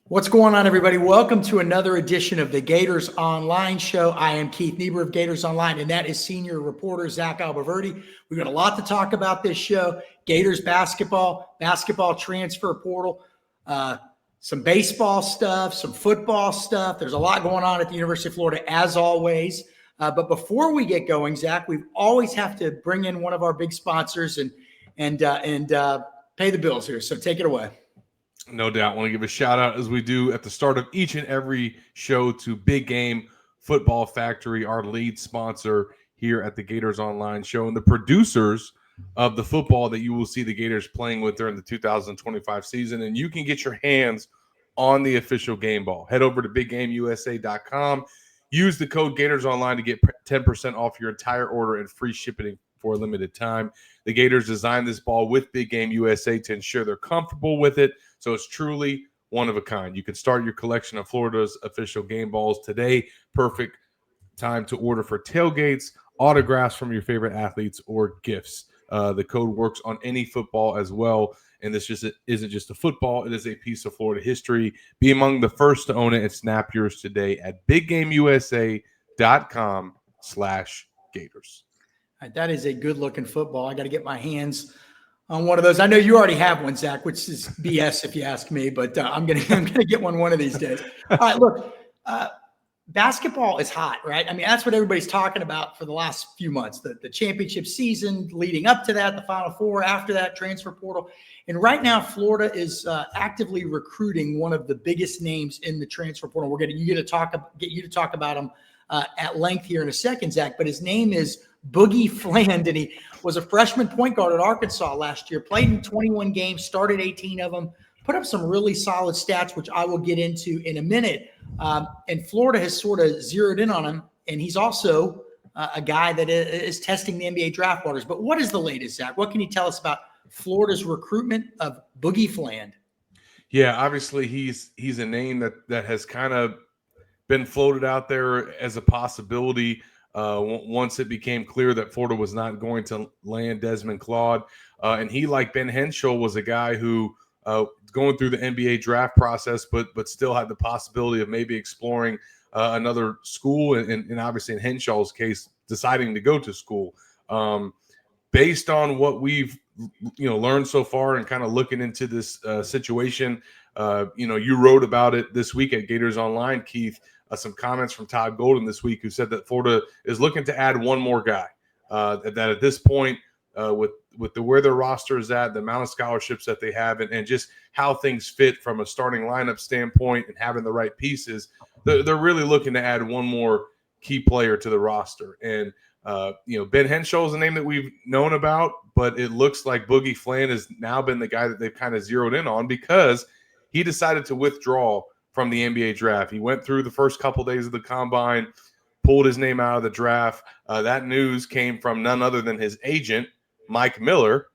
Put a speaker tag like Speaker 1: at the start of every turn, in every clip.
Speaker 1: What's going on, everybody? Welcome to another edition of the Gators Online Show. I am Keith Niebuhr of Gators Online, and that is senior reporter Zach Alberverdi. We've got a lot to talk about this show. Gators basketball transfer portal, some baseball stuff, some football stuff. There's a lot going on at the University of Florida, as always. But before we get going, Zach, we always have to bring in one of our big sponsors and pay the bills here. So take it away.
Speaker 2: No doubt. I want to give a shout out, as we do at the start of each and every show, to Big Game Football Factory, our lead sponsor here at the Gators Online Show, and the producers of the football that you will see the Gators playing with during the 2025 season. And you can get your hands on the official game ball. Head over to BigGameUSA.com. Use the code Gators Online to get 10% off your entire order and free shipping for a limited time. The Gators designed this ball with Big Game USA to ensure they're comfortable with it. So it's truly one of a kind. You can start your collection of Florida's official game balls today. Perfect time to order for tailgates, autographs from your favorite athletes, or gifts. The code works on any football as well. And this just isn't just a football. It is a piece of Florida history. Be among the first to own it and snap yours today at BigGameUSA.com/Gators.
Speaker 1: That is a good-looking football. I got to get my hands on one of those. I know you already have one, Zach, which is BS if you ask me, but I'm gonna get one of these days. All right, look, basketball is hot, right? I mean, that's what everybody's talking about for the last few months. The championship season leading up to that, the Final Four, after that, transfer portal, and right now Florida is actively recruiting one of the biggest names in the transfer portal. We're going to get you to talk about him at length here in a second, Zach. But his name is Boogie Fland, and he was a freshman point guard at Arkansas last year, played in 21 games, started 18 of them, put up some really solid stats, which I will get into in a minute. And Florida has sort of zeroed in on him, and he's also a guy that is testing the NBA draft waters. But what is the latest, Zach? What can you tell us about Florida's recruitment of Boogie Fland?
Speaker 2: Yeah, obviously he's a name that has kind of been floated out there as a possibility. Once it became clear that Florida was not going to land Desmond Claude. And he, like Ben Henshaw, was a guy who going through the NBA draft process, but still had the possibility of maybe exploring another school, and obviously in Henshaw's case, deciding to go to school. Based on what we've learned so far and kind of looking into this situation, you wrote about it this week at Gators Online, Keith. Some comments from Todd Golden this week, who said that Florida is looking to add one more guy. That at this point, with where their roster is at, the amount of scholarships that they have, and just how things fit from a starting lineup standpoint and having the right pieces, they're really looking to add one more key player to the roster. And Ben Henshaw is a name that we've known about, but it looks like Boogie Fland has now been the guy that they've kind of zeroed in on, because he decided to withdraw from the NBA draft. He went through the first couple days of the combine, pulled his name out of the draft. That news came from none other than his agent, Mike Miller.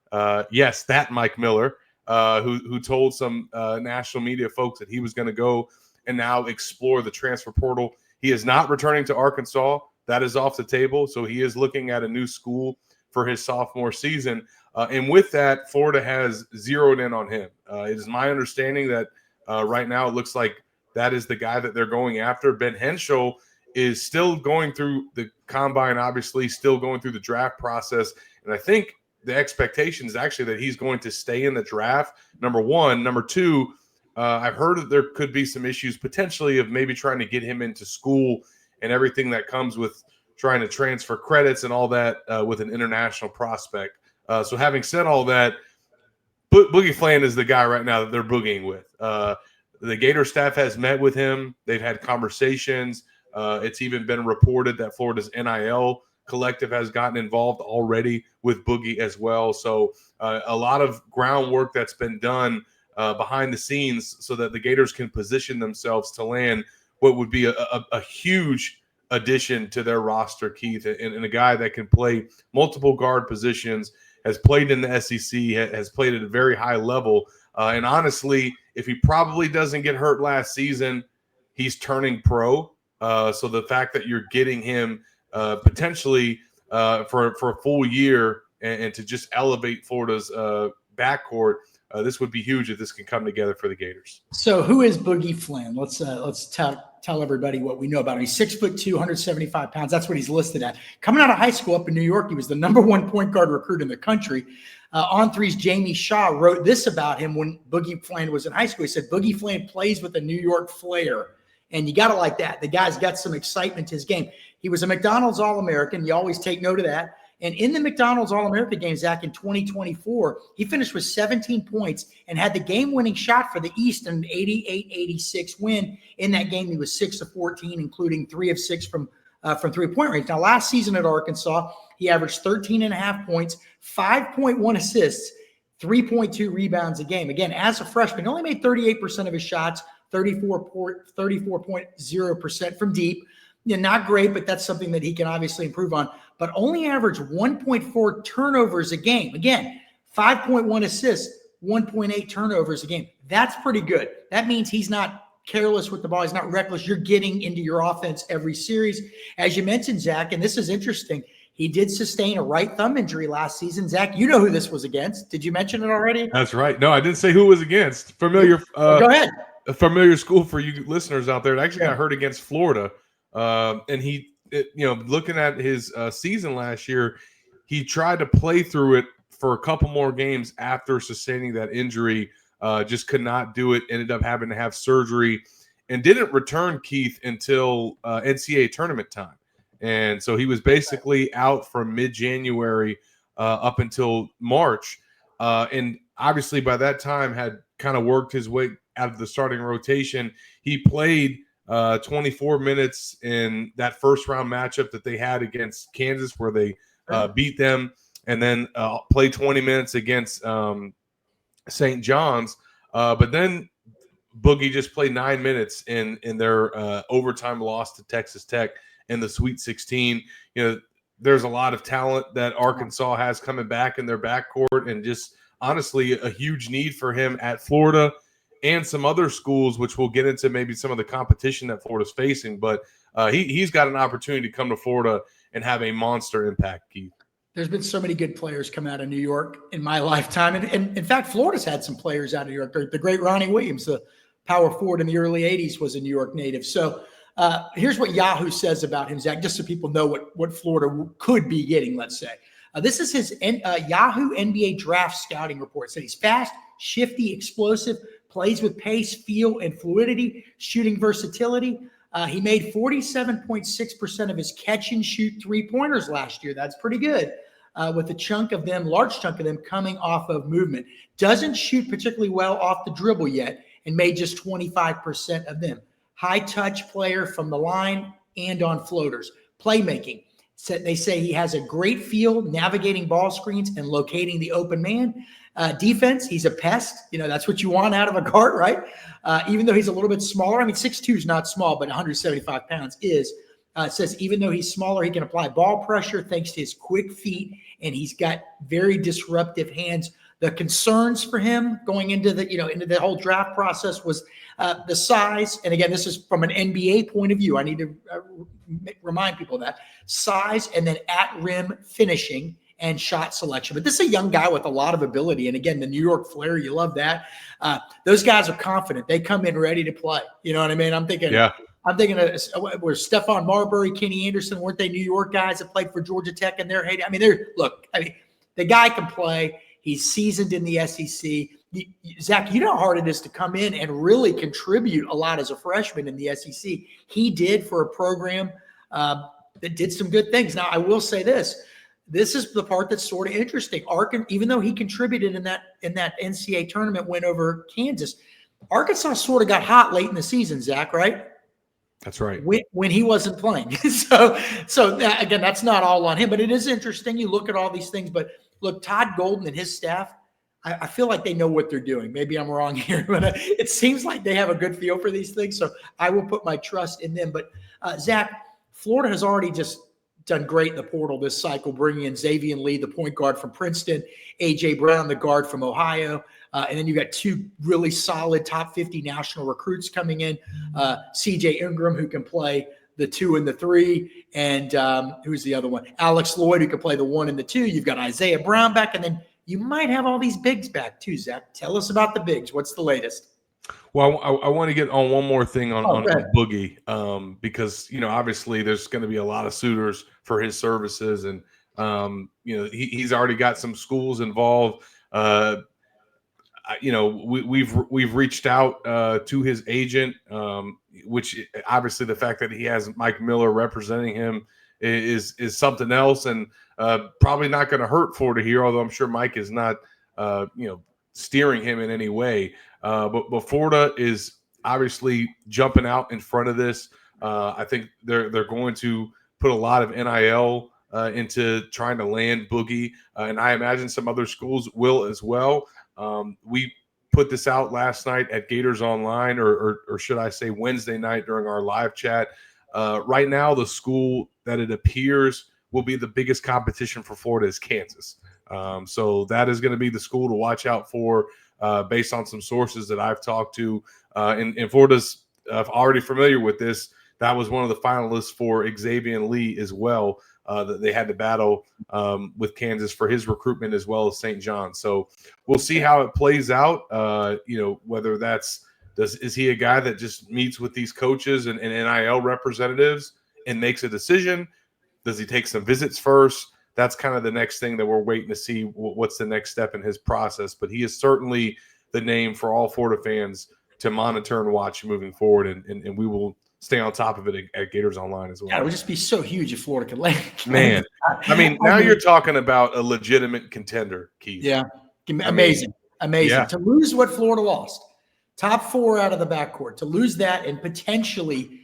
Speaker 2: Yes, that Mike Miller, who told some national media folks that he was going to go and now explore the transfer portal. He is not returning to Arkansas. That is off the table. So he is looking at a new school for his sophomore season. And with that, Florida has zeroed in on him. It is my understanding that right now it looks like that is the guy that they're going after. Ben Henshaw is still going through the combine, obviously, still going through the draft process. And I think the expectation is actually that he's going to stay in the draft, number one. Number two, I've heard that there could be some issues potentially of maybe trying to get him into school and everything that comes with trying to transfer credits and all that with an international prospect. So having said all that, Boogie Fland is the guy right now that they're boogieing with. The Gator staff has met with him. They've had conversations. It's even been reported that Florida's NIL collective has gotten involved already with Boogie as well. So a lot of groundwork that's been done behind the scenes so that the Gators can position themselves to land what would be a huge addition to their roster, Keith, and a guy that can play multiple guard positions, has played in the SEC, has played at a very high level. And honestly, if he probably doesn't get hurt last season, he's turning pro. So the fact that you're getting him potentially for a full year and to just elevate Florida's backcourt. This would be huge if this can come together for the Gators.
Speaker 1: So who is Boogie Fland? Let's tell everybody what we know about him. He's 6'2", 175 pounds. That's what he's listed at. Coming out of high school up in New York, he was the #1 point guard recruit in the country. On3's Jamie Shaw wrote this about him when Boogie Fland was in high school. He said, Boogie Fland plays with a New York flair. And you got to like that. The guy's got some excitement to his game. He was a McDonald's All-American. You always take note of that. And in the McDonald's All-America game, Zach, in 2024, he finished with 17 points and had the game-winning shot for the East in an 88-86 win. In that game, he was 6 of 14, including 3 of 6 from three-point range. Now, last season at Arkansas, he averaged 13.5 points, 5.1 assists, 3.2 rebounds a game. Again, as a freshman, he only made 38% of his shots, 34.0% from deep. Not great, but that's something that he can obviously improve on. But only averaged 1.4 turnovers a game. Again, 5.1 assists, 1.8 turnovers a game. That's pretty good. That means he's not careless with the ball. He's not reckless. You're getting into your offense every series. As you mentioned, Zach, and this is interesting, he did sustain a right thumb injury last season. Zach, you know who this was against. Did you mention it already?
Speaker 2: That's right. No, I didn't say who it was against. Familiar.
Speaker 1: Go ahead.
Speaker 2: A familiar school for you listeners out there. It actually got hurt against Florida. And looking at his season last year, he tried to play through it for a couple more games after sustaining that injury. Just could not do it. Ended up having to have surgery and didn't return, Keith, until NCAA tournament time. And so he was basically out from mid-January up until March. And obviously by that time had kind of worked his way out of the starting rotation. He played 24 minutes in that first round matchup that they had against Kansas where they beat them, and then played 20 minutes against St. John's. But then Boogie just played 9 minutes in their overtime loss to Texas Tech in the Sweet 16. There's a lot of talent that Arkansas has coming back in their backcourt, and just honestly a huge need for him at Florida and some other schools, which we'll get into maybe some of the competition that Florida's facing. But he's got an opportunity to come to Florida and have a monster impact, Keith.
Speaker 1: There's been so many good players come out of New York in my lifetime. And in fact, Florida's had some players out of New York. The great Ronnie Williams, the power forward in the early 80s, was a New York native. So here's what Yahoo says about him, Zach, just so people know what Florida could be getting, let's say. This is his Yahoo NBA draft scouting report. So he's fast, shifty, explosive, plays with pace, feel, and fluidity, shooting versatility. He made 47.6% of his catch and shoot three-pointers last year. That's pretty good, with a large chunk of them coming off of movement. Doesn't shoot particularly well off the dribble yet and made just 25% of them. High-touch player from the line and on floaters. Playmaking. So they say he has a great feel navigating ball screens and locating the open man. Defense, he's a pest. That's what you want out of a guard, right? Even though he's a little bit smaller. I mean, 6'2" is not small, but 175 pounds is. It says even though he's smaller, he can apply ball pressure thanks to his quick feet, and he's got very disruptive hands. The concerns for him going into the whole draft process was the size. And again, this is from an NBA point of view. I need to remind people of that. Size, and then at rim finishing and shot selection. But this is a young guy with a lot of ability. And again, the New York flair, you love that. Those guys are confident. They come in ready to play. You know what I mean? I'm thinking of where Stephon Marbury, Kenny Anderson, weren't they New York guys that played for Georgia Tech in their heyday? I mean, the guy can play. He's seasoned in the SEC. Zach, you know how hard it is to come in and really contribute a lot as a freshman in the SEC. He did for a program that did some good things. Now, I will say this. This is the part that's sort of interesting. Even though he contributed in that NCAA tournament win over Kansas, Arkansas sort of got hot late in the season, Zach, right?
Speaker 2: That's right.
Speaker 1: When he wasn't playing. So again, that's not all on him, but it is interesting. You look at all these things, but look, Todd Golden and his staff, I feel like they know what they're doing. Maybe I'm wrong here, but it seems like they have a good feel for these things. So I will put my trust in them. But Zach, Florida has already just done great in the portal this cycle, bringing in Xavier Lee, the point guard from Princeton, A.J. Brown, the guard from Ohio. And then you got two really solid top 50 national recruits coming in, C.J. Ingram, who can play the 2 and the 3, and who's the other one? Alex Lloyd, who can play the 1 and the 2. You've got Isaiah Brown back, and then you might have all these bigs back too, Zach. Tell us about the bigs. What's the latest?
Speaker 2: Well, I want to get on one more thing on
Speaker 1: Good.
Speaker 2: Boogie, because obviously there's going to be a lot of suitors for his services, and he's already got some schools involved. We've reached out to his agent, which obviously the fact that he has Mike Miller representing him is something else, and probably not going to hurt Florida here. Although I'm sure Mike is not steering him in any way. But Florida is obviously jumping out in front of this. I think they're going to put a lot of NIL into trying to land Boogie, and I imagine some other schools will as well. We put this out last night at Gators Online, or should I say Wednesday night during our live chat. Right now, the school that it appears will be the biggest competition for Florida is Kansas. So that is going to be the school to watch out for based on some sources that I've talked to. And Florida's already familiar with this. That was one of the finalists for Xavier Lee as well. That they had to battle with Kansas for his recruitment as well as St. John. So we'll see how it plays out. Whether is he a guy that just meets with these coaches and NIL representatives and makes a decision? Does he take some visits first? That's kind of the next thing that we're waiting to see what's the next step in his process. But he is certainly the name for all Florida fans to monitor and watch moving forward, and we will stay on top of it at Gators Online as well.
Speaker 1: Yeah, it would just be so huge if Florida could land.
Speaker 2: Man, I mean, now you're talking about a legitimate contender, Keith.
Speaker 1: Yeah, amazing. Yeah. To lose what Florida lost, top 4 out of the backcourt, to lose that and potentially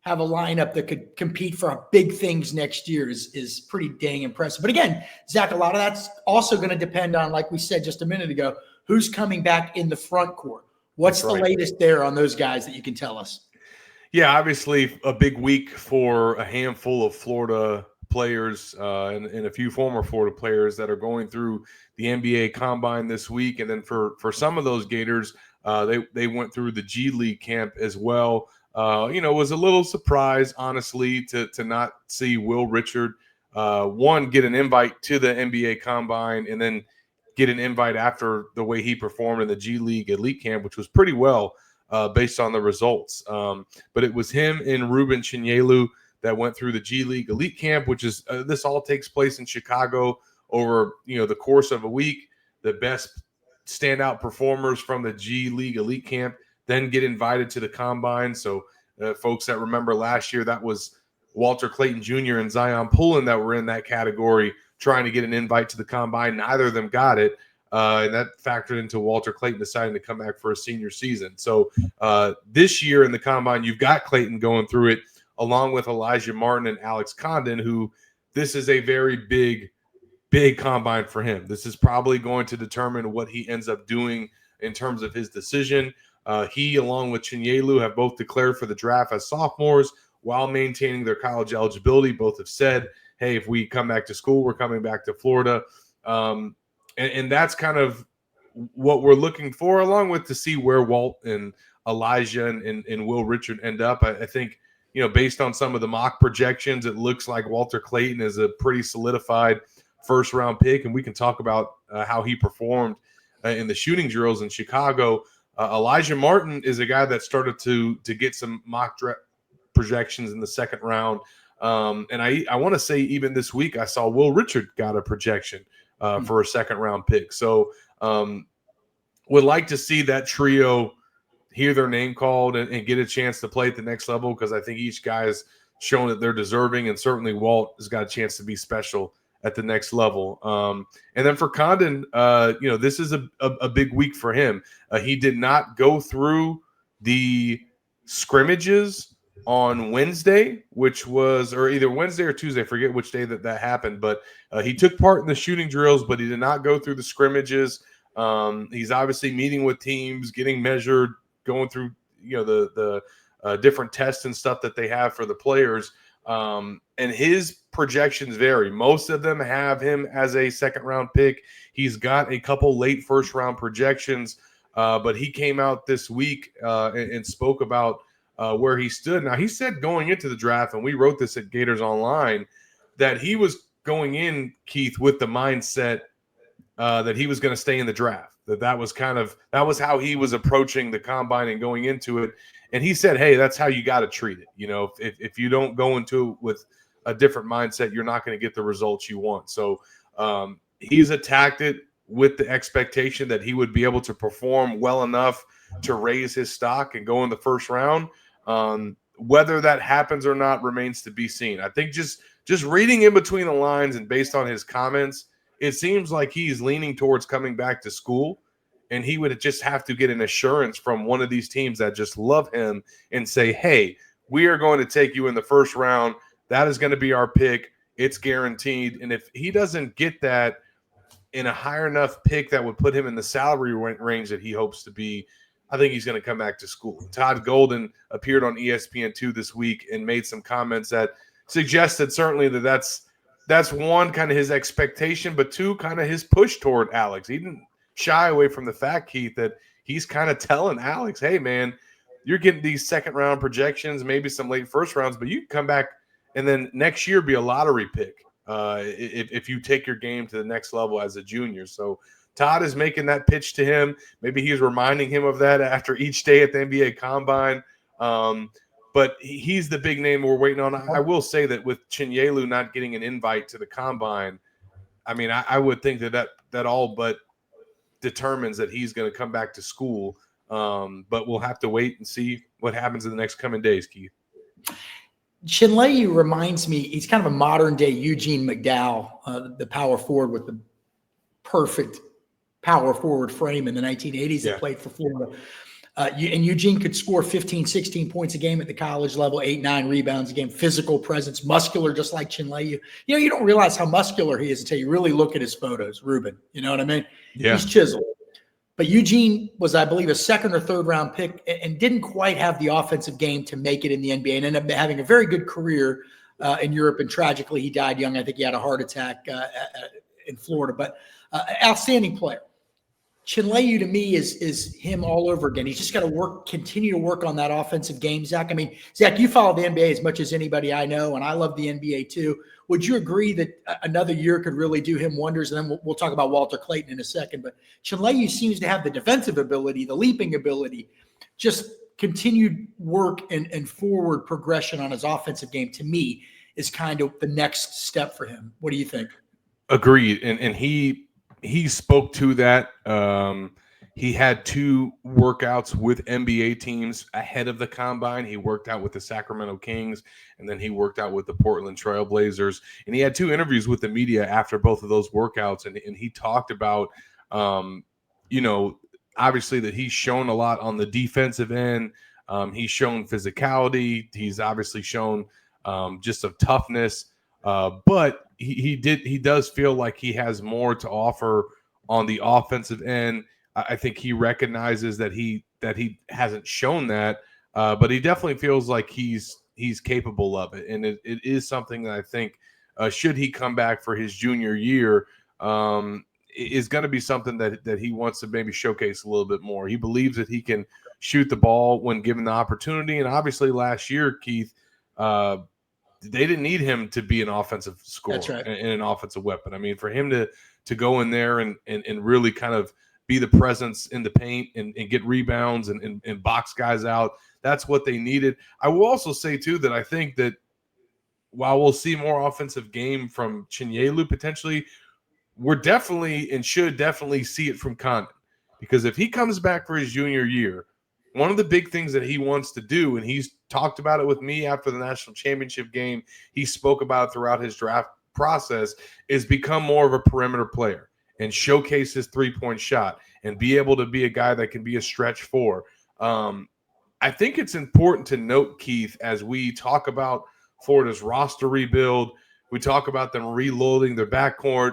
Speaker 1: have a lineup that could compete for big things next year is pretty dang impressive. But again, Zach, a lot of that's also going to depend on, like we said just a minute ago, who's coming back in the front court. What's the latest there on those guys that you can tell us?
Speaker 2: Yeah, obviously a big week for a handful of Florida players and a few former Florida players that are going through the NBA Combine this week. And then for some of those Gators, they went through the G League camp as well. It was a little surprise, honestly, to not see Will Richard, get an invite to the NBA Combine and then get an invite after the way he performed in the G League Elite Camp, which was pretty well based on the results. But it was him and Ruben Chinyelu that went through the G League Elite Camp, which is this all takes place in Chicago over the course of a week. The best standout performers from the G League Elite Camp then get invited to the Combine. So folks that remember last year, that was Walter Clayton Jr. and Zion Pullen that were in that category trying to get an invite to the Combine. Neither of them got it. And that factored into Walter Clayton deciding to come back for a senior season. So this year in the Combine, you've got Clayton going through it along with Elijah Martin and Alex Condon, who this is a very big Combine for him. This is probably going to determine what he ends up doing in terms of his decision. He, along with Chinyelu, have both declared for the draft as sophomores while maintaining their college eligibility. Both have said, hey, if we come back to school, we're coming back to Florida. And that's kind of what we're looking for, along with to see where Walt and Elijah and Will Richard end up. I think, based on some of the mock projections, it looks like Walter Clayton is a pretty solidified first-round pick, and we can talk about how he performed in the shooting drills in Chicago. Elijah Martin is a guy that started to get some mock projections in the second round. And I want to say even this week I saw Will Richard got a projection for a second-round pick. So would like to see that trio hear their name called and get a chance to play at the next level, because I think each guy has shown that they're deserving, and certainly Walt has got a chance to be special at the next level. And then for Condon, this is a big week for him. He did not go through the scrimmages on Wednesday, which was, or either Wednesday or Tuesday, I forget which day that happened, but he took part in the shooting drills, but he did not go through the scrimmages. He's obviously meeting with teams, getting measured, going through, the different tests and stuff that they have for the players. And his projections vary. Most of them have him as a second-round pick. He's got a couple late first-round projections, but he came out this week and spoke about where he stood. Now, he said going into the draft, and we wrote this at Gators Online, that he was going in, Keith, with the mindset that he was going to stay in the draft. That was how he was approaching the combine and going into it. And he said, hey, that's how you got to treat it. You know, if you don't go into it with a different mindset, you're not going to get the results you want. So he's attacked it with the expectation that he would be able to perform well enough to raise his stock and go in the first round. Whether that happens or not remains to be seen. I think just reading in between the lines and based on his comments, it seems like he's leaning towards coming back to school, and he would just have to get an assurance from one of these teams that just love him and say, hey, we are going to take you in the first round. That is going to be our pick. It's guaranteed. And if he doesn't get that in a higher enough pick that would put him in the salary range that he hopes to be, I think he's going to come back to school. Todd Golden appeared on ESPN2 this week and made some comments that suggested certainly that's one, kind of his expectation, but two, kind of his push toward Alex. He didn't shy away from the fact, Keith, that he's kind of telling Alex, hey, man, you're getting these second-round projections, maybe some late first rounds, but you can come back and then next year be a lottery pick if you take your game to the next level as a junior. So Todd is making that pitch to him. Maybe he's reminding him of that after each day at the NBA Combine. But he's the big name we're waiting on. I will say that with Chinyelu not getting an invite to the Combine, I mean, I would think that all but determines that he's going to come back to school. But we'll have to wait and see what happens in the next coming days, Keith.
Speaker 1: Chinyelu reminds me, he's kind of a modern-day Eugene McDowell, the power forward with the perfect power forward frame in the 1980s that played for Florida. And Eugene could score 15, 16 points a game at the college level, 8, 9 rebounds a game, physical presence, muscular, just like Chinyelu. You know, you don't realize how muscular he is until you really look at his photos, Ruben. You know what I mean? Yeah. He's chiseled. But Eugene was, I believe, a second or third round pick and didn't quite have the offensive game to make it in the NBA and ended up having a very good career in Europe. And tragically, he died young. I think he had a heart attack in Florida, but outstanding player. Chinyelu to me is him all over again. He's just got to continue to work on that offensive game, Zach. I mean, Zach, you follow the NBA as much as anybody I know, and I love the NBA too. Would you agree that another year could really do him wonders? And then we'll talk about Walter Clayton in a second. But Chinyelu seems to have the defensive ability, the leaping ability, just continued work and forward progression on his offensive game, to me, is kind of the next step for him. What do you think?
Speaker 2: Agreed. And he spoke to that. He had 2 workouts with NBA teams ahead of the Combine. He worked out with the Sacramento Kings, and then he worked out with the Portland Trail Blazers. And he had 2 interviews with the media after both of those workouts. And he talked about, obviously that he's shown a lot on the defensive end. He's shown physicality. He's obviously shown just a toughness. But he does feel like he has more to offer on the offensive end. I think he recognizes that he hasn't shown that, but he definitely feels like he's capable of it, and it is something that I think should he come back for his junior year, is going to be something that he wants to maybe showcase a little bit more. He believes that he can shoot the ball when given the opportunity, and obviously last year, Keith, they didn't need him to be an offensive scorer. That's right. And an offensive weapon. I mean, for him to go in there and really kind of be the presence in the paint and get rebounds and box guys out, that's what they needed. I will also say, too, that I think that while we'll see more offensive game from Chinyelu potentially, we're definitely and should definitely see it from Condon. Because if he comes back for his junior year, one of the big things that he wants to do, and he's talked about it with me after the national championship game, he spoke about it throughout his draft process, is become more of a perimeter player and showcase his three-point shot and be able to be a guy that can be a stretch four. I think it's important to note, Keith, as we talk about Florida's roster rebuild, we talk about them reloading their backcourt,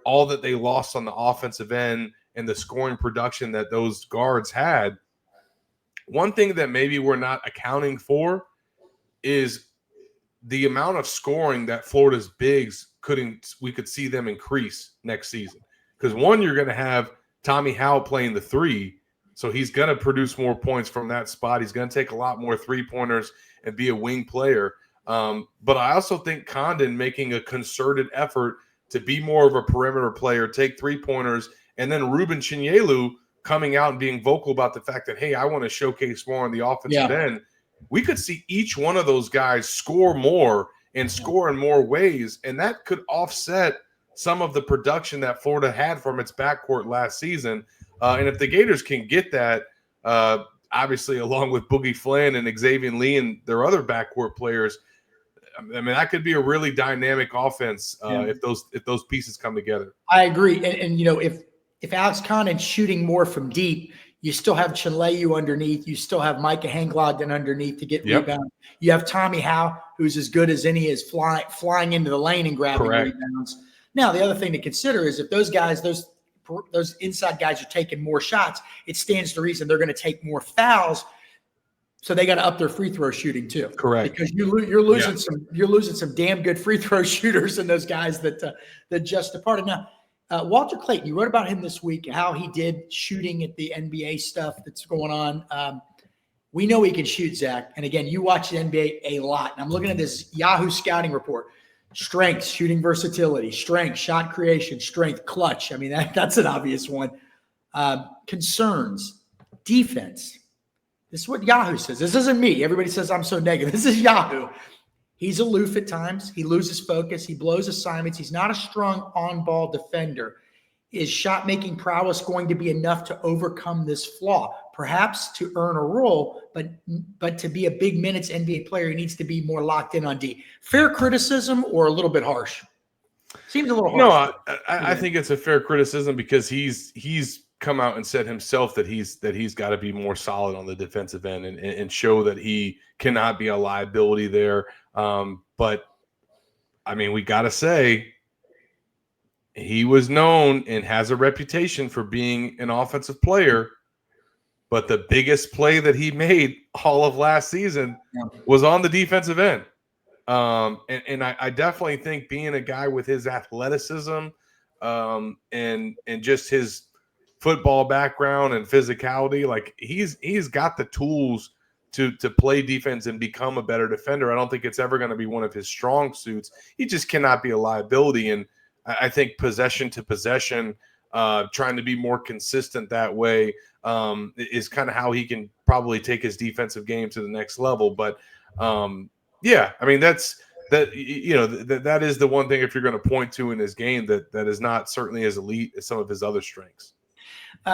Speaker 2: all that they lost on the offensive end and the scoring production that those guards had. One thing that maybe we're not accounting for is the amount of scoring that Florida's bigs we could see them increase next season. Because one, you're going to have Tommy Howell playing the 3, so he's going to produce more points from that spot. He's going to take a lot more three-pointers and be a wing player. But I also think Condon making a concerted effort to be more of a perimeter player, take three-pointers, and then Ruben Chinyelu coming out and being vocal about the fact that, hey, I want to showcase more on the offensive end. We could see each one of those guys score more and score in more ways, and that could offset some of the production that Florida had from its backcourt last season. And if the Gators can get that, obviously along with Boogie Fland and Xavier Lee and their other backcourt players, I mean, that could be a really dynamic offense if those pieces come together.
Speaker 1: I agree. And you know, if Alex Connon's shooting more from deep, you still have Chinleyu underneath. You still have Micah Hanglogden underneath to get rebound. You have Tommy Howe, who's as good as any, is flying into the lane and grabbing rebounds. Now, the other thing to consider is if those guys, those inside guys are taking more shots, it stands to reason they're going to take more fouls. So they got to up their free throw shooting too.
Speaker 2: Correct.
Speaker 1: Because you're losing some damn good free throw shooters and those guys that just departed. Now, Walter Clayton, you wrote about him this week, how he did shooting at the NBA stuff that's going on. We know he can shoot, Zach. And again, you watch the NBA a lot. And I'm looking at this Yahoo scouting report. Strength, shooting versatility, strength, shot creation, strength, clutch. I mean, that's an obvious one. Concerns, defense. This is what Yahoo says. This isn't me. Everybody says I'm so negative. This is Yahoo. He's aloof at times. He loses focus. He blows assignments. He's not a strong on-ball defender. Is shot-making prowess going to be enough to overcome this flaw? Perhaps to earn a role, but to be a big minutes NBA player, he needs to be more locked in on D. Fair criticism or a little bit harsh? Seems a little harsh.
Speaker 2: No, I think it's a fair criticism because he's come out and said himself that he's got to be more solid on the defensive end and show that he cannot be a liability there. But I mean, we got to say he was known and has a reputation for being an offensive player. But the biggest play that he made all of last season was on the defensive end. And I definitely think being a guy with his athleticism and just his football background and physicality, like he's got the tools to play defense and become a better defender. I don't think it's ever going to be one of his strong suits. He just cannot be a liability. And I think possession to possession, trying to be more consistent that way is kind of how he can probably take his defensive game to the next level. But yeah, I mean, that is the one thing if you're going to point to in his game that is not certainly as elite as some of his other strengths.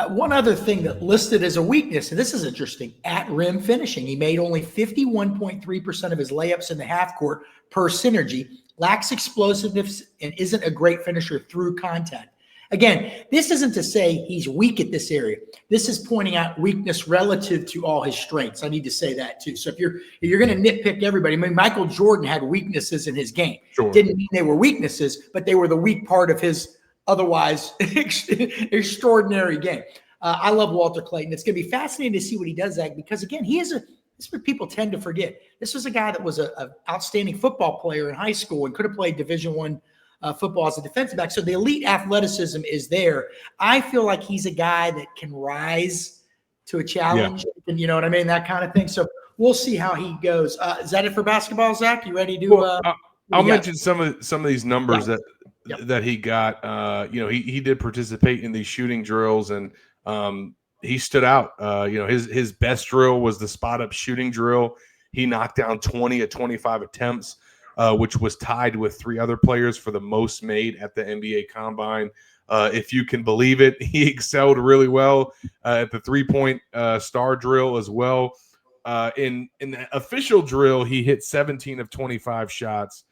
Speaker 1: One other thing that listed as a weakness, and this is interesting, at rim finishing. He made only 51.3% of his layups in the half court per synergy, lacks explosiveness, and isn't a great finisher through contact. Again, this isn't to say he's weak at this area. This is pointing out weakness relative to all his strengths. I need to say that too. So if you're going to nitpick everybody, I mean, Michael Jordan had weaknesses in his game.
Speaker 2: Sure.
Speaker 1: Didn't mean they were weaknesses, but they were the weak part of his otherwise extraordinary game. I love Walter Clayton. It's going to be fascinating to see what he does, Zach, because again, this is what people tend to forget. This was a guy that was an outstanding football player in high school and could have played Division I football as a defensive back. So the elite athleticism is there. I feel like he's a guy that can rise to a challenge, and you know what I mean? That kind of thing. So we'll see how he goes. Is that it for basketball, Zach? You ready to do?
Speaker 2: I'll mention some of these numbers that he got. He did participate in these shooting drills, and he stood out. His best drill was the spot up shooting drill. He knocked down 20 of 25 attempts, which was tied with three other players for the most made at the NBA Combine. If you can believe it, he excelled really well at the three-point star drill as well. In the official drill, he hit 17 of 25 shots,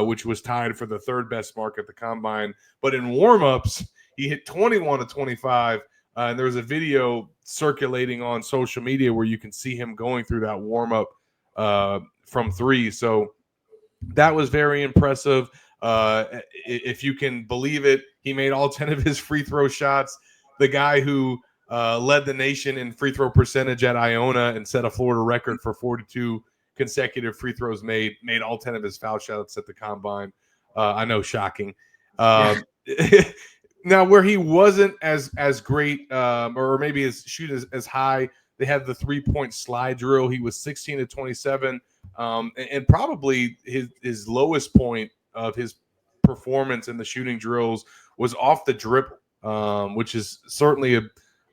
Speaker 2: which was tied for the third best mark at the Combine. But in warm-ups, he hit 21 of 25. And there's a video circulating on social media where you can see him going through that warm-up from three. So that was very impressive. If you can believe it, he made all 10 of his free throw shots. The guy who led the nation in free throw percentage at Iona and set a Florida record for 42 consecutive free throws made all 10 of his foul shots at the Combine. I know, shocking. Now, where he wasn't as great, or maybe his shoot as high, they had the three-point slide drill. He was 16 to 27, and probably his lowest point of his performance in the shooting drills was off the dribble, which is certainly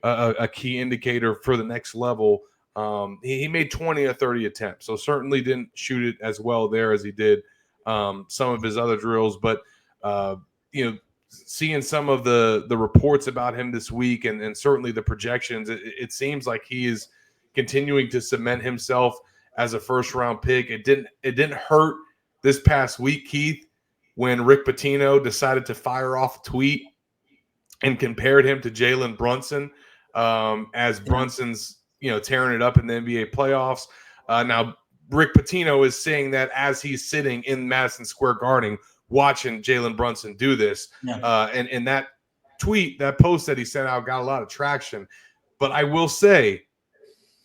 Speaker 2: a key indicator for the next level. He made 20 or 30 attempts, so certainly didn't shoot it as well there as he did some of his other drills. But seeing some of the reports about him this week and certainly the projections, it seems like he is continuing to cement himself as a first-round pick. It didn't hurt this past week, Keith, when Rick Pitino decided to fire off a tweet and compared him to Jalen Brunson as Brunson's tearing it up in the NBA playoffs. Now, Rick Pitino is saying that as he's sitting in Madison Square Garden watching Jalen Brunson do this. Yeah. And that tweet, that post that he sent out got a lot of traction. But I will say,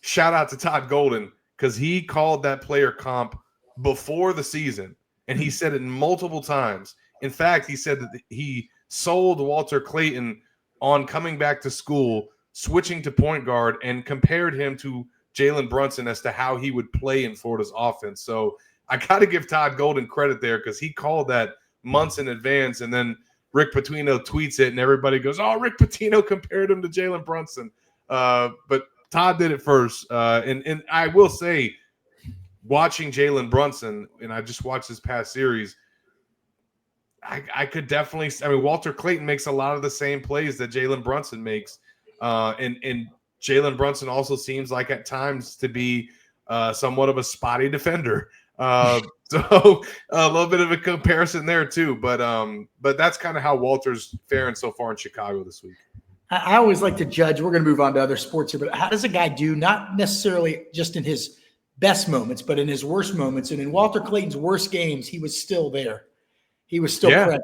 Speaker 2: shout out to Todd Golden, because he called that player comp before the season, and he said it multiple times. In fact, he said that he sold Walter Clayton on coming back to school, switching to point guard, and compared him to Jalen Brunson as to how he would play in Florida's offense. So I got to give Todd Golden credit there, because he called that months in advance, and then Rick Pitino tweets it, and everybody goes, "Oh, Rick Pitino compared him to Jalen Brunson." But Todd did it first. And I will say, watching Jalen Brunson, and I just watched this past series, I could definitely – Walter Clayton makes a lot of the same plays that Jalen Brunson makes. And Jalen Brunson also seems like at times to be somewhat of a spotty defender. So a little bit of a comparison there too. But that's kind of how Walter's faring so far in Chicago this week.
Speaker 1: I always like to judge. We're going to move on to other sports here, but how does a guy do, not necessarily just in his best moments, but in his worst moments? And in Walter Clayton's worst games, he was still there. He was still present.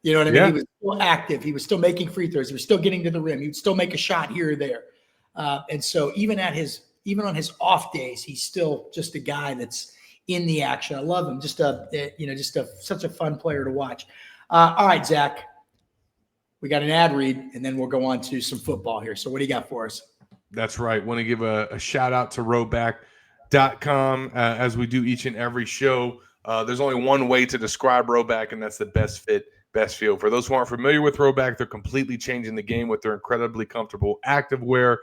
Speaker 1: You know what I mean? Yeah. He was still active. He was still making free throws. He was still getting to the rim. He would still make a shot here or there. And so even on his off days, he's still just a guy that's in the action. I love him. Such a fun player to watch. All right, Zach. We got an ad read, and then we'll go on to some football here. So what do you got for us?
Speaker 2: That's right. Want to give a shout out to Rhoback.com as we do each and every show. There's only one way to describe Rhoback, and that's the best fit, best feel. For those who aren't familiar with Rhoback, they're completely changing the game with their incredibly comfortable activewear.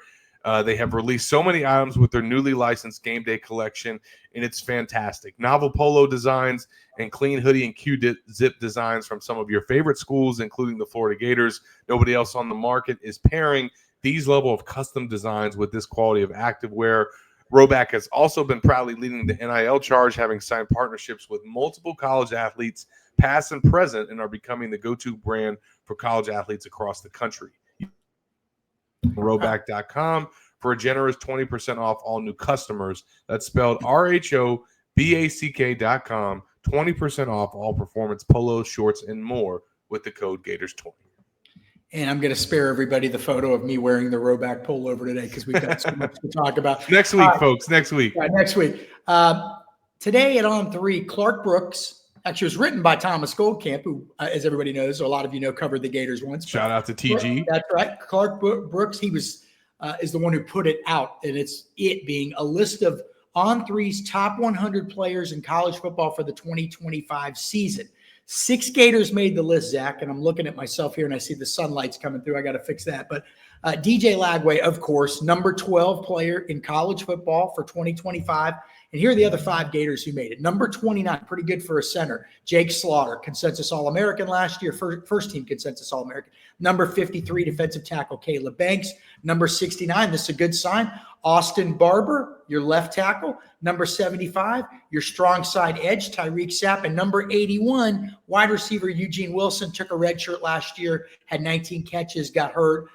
Speaker 2: They have released so many items with their newly licensed game day collection, and it's fantastic. Novel polo designs and clean hoodie and Q-zip designs from some of your favorite schools, including the Florida Gators. Nobody else on the market is pairing these level of custom designs with this quality of activewear. Rhoback has also been proudly leading the NIL charge, having signed partnerships with multiple college athletes, past and present, and are becoming the go-to brand for college athletes across the country. Rhoback.com for a generous 20% off all new customers. That's spelled RHOBACK.com. 20% off all performance polos, shorts, and more with the code Gators20.
Speaker 1: And I'm going to spare everybody the photo of me wearing the Rhoback pullover today because we've got so much to talk about.
Speaker 2: Next week, folks. Next week.
Speaker 1: Right, next week. Today at On 3, Clark Brooks, actually was written by Thomas Goldcamp, who, as everybody knows, or a lot of you know, covered the Gators once.
Speaker 2: Shout out to TG.
Speaker 1: That's right. Clark Brooks, he was is the one who put it out, and it's being a list of On 3's top 100 players in college football for the 2025 season. 6 Gators made the list, Zach, and I'm looking at myself here, and I see the sunlight's coming through. I got to fix that. But DJ Lagway, of course, number 12 player in college football for 2025. And here are the other 5 Gators who made it. Number 29, pretty good for a center, Jake Slaughter, consensus All-American last year, first team consensus All-American. Number 53, defensive tackle Caleb Banks. Number 69, this is a good sign, Austin Barber, your left tackle. Number 75, your strong side edge, Tyreek Sapp. And number 81, wide receiver Eugene Wilson, took a red shirt last year, had 19 catches, got hurt,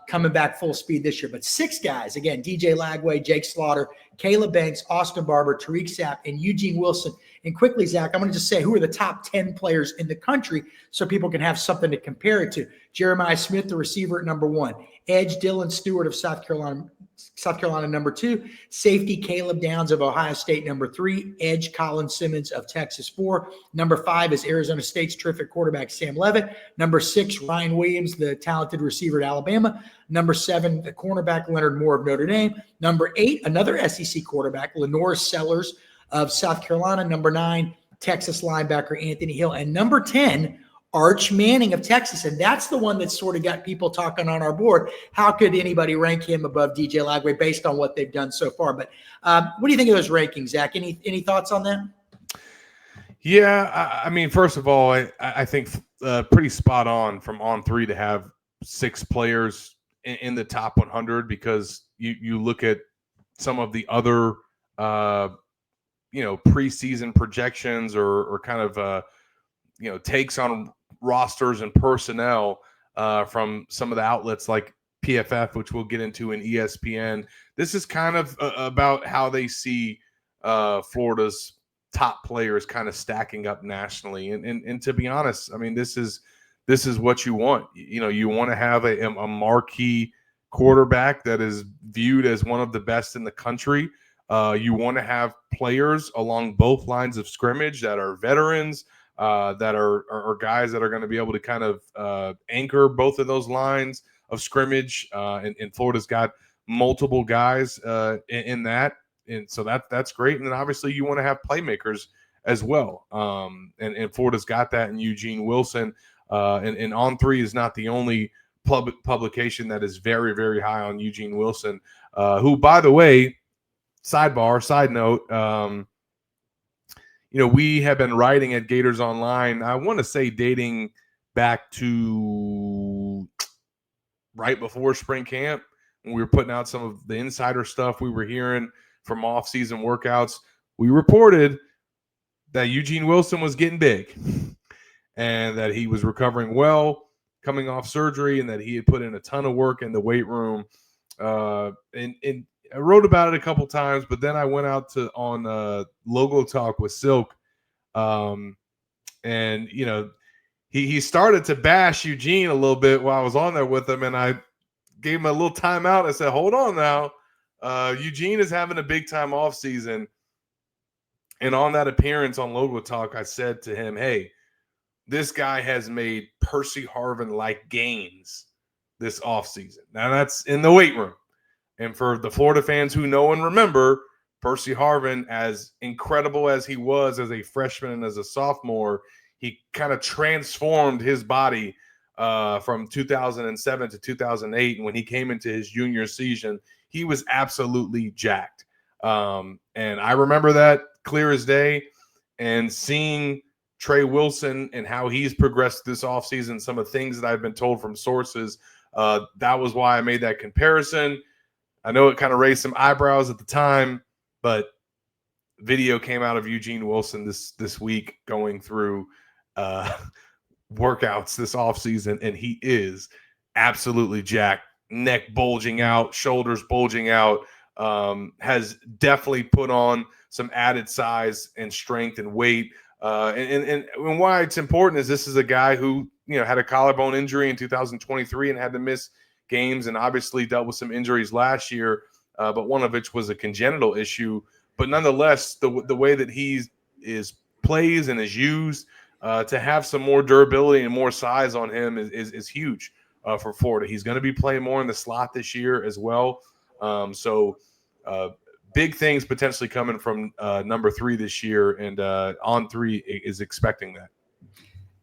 Speaker 1: coming back full speed this year. But 6 guys, again, DJ Lagway, Jake Slaughter, Caleb Banks, Austin Barber, Tyreek Sapp, and Eugene Wilson. And quickly, Zach, I'm going to just say who are the top 10 players in the country so people can have something to compare it to. Jeremiah Smith, the receiver, at number 1. Edge Dylan Stewart of South Carolina, number 2. Safety Caleb Downs of Ohio State, number 3. Edge Colin Simmons of Texas, 4. Number 5 is Arizona State's terrific quarterback Sam Leavitt. Number 6, Ryan Williams, the talented receiver at Alabama. Number 7, the cornerback Leonard Moore of Notre Dame. Number 8, another SEC quarterback, Lenore Sellers of South Carolina. Number 9, Texas linebacker Anthony Hill. And number 10, Arch Manning of Texas, and that's the one that sort of got people talking on our board. How could anybody rank him above DJ Lagway based on what they've done so far? But what do you think of those rankings, Zach? Any thoughts on that?
Speaker 2: Yeah, I mean, first of all, I think pretty spot on from On3 to have 6 players in the top 100, because you look at some of the other preseason projections or kind of takes on rosters and personnel from some of the outlets like PFF, which we'll get into, in ESPN. This is kind of about how they see Florida's top players kind of stacking up nationally. And to be honest, I mean, this is what you want. You want to have a marquee quarterback that is viewed as one of the best in the country. You want to have players along both lines of scrimmage that are veterans, that are guys that are going to be able to kind of anchor both of those lines of scrimmage. And Florida's got multiple guys in that. And so that's great. And then obviously you want to have playmakers as well. And Florida's got that in Eugene Wilson. And On3 is not the only publication that is very, very high on Eugene Wilson, who, by the way, side note, we have been writing at Gators Online, I want to say dating back to right before spring camp, when we were putting out some of the insider stuff we were hearing from off-season workouts. We reported that Eugene Wilson was getting big and that he was recovering well, coming off surgery, and that he had put in a ton of work in the weight room. And I wrote about it a couple times, but then I went out on Logo Talk with Silk, and he started to bash Eugene a little bit while I was on there with him, and I gave him a little timeout. I said, "Hold on now, Eugene is having a big time off season." And on that appearance on Logo Talk, I said to him, "Hey, this guy has made Percy Harvin-like gains this offseason. Now that's in the weight room." And for the Florida fans who know and remember, Percy Harvin, as incredible as he was as a freshman and as a sophomore, he kind of transformed his body from 2007 to 2008. And when he came into his junior season, he was absolutely jacked. And I remember that clear as day. And seeing Trey Wilson and how he's progressed this offseason, some of the things that I've been told from sources, that was why I made that comparison. I know it kind of raised some eyebrows at the time, but video came out of Eugene Wilson this week going through workouts this offseason, and he is absolutely jacked, neck bulging out, shoulders bulging out, has definitely put on some added size and strength and weight. And why it's important is this is a guy who had a collarbone injury in 2023 and had to miss games, and obviously dealt with some injuries last year, but one of which was a congenital issue. But nonetheless, the way that he plays and is used, to have some more durability and more size on him is huge for Florida. He's going to be playing more in the slot this year as well. So big things potentially coming from number 3 this year, and On3 is expecting that.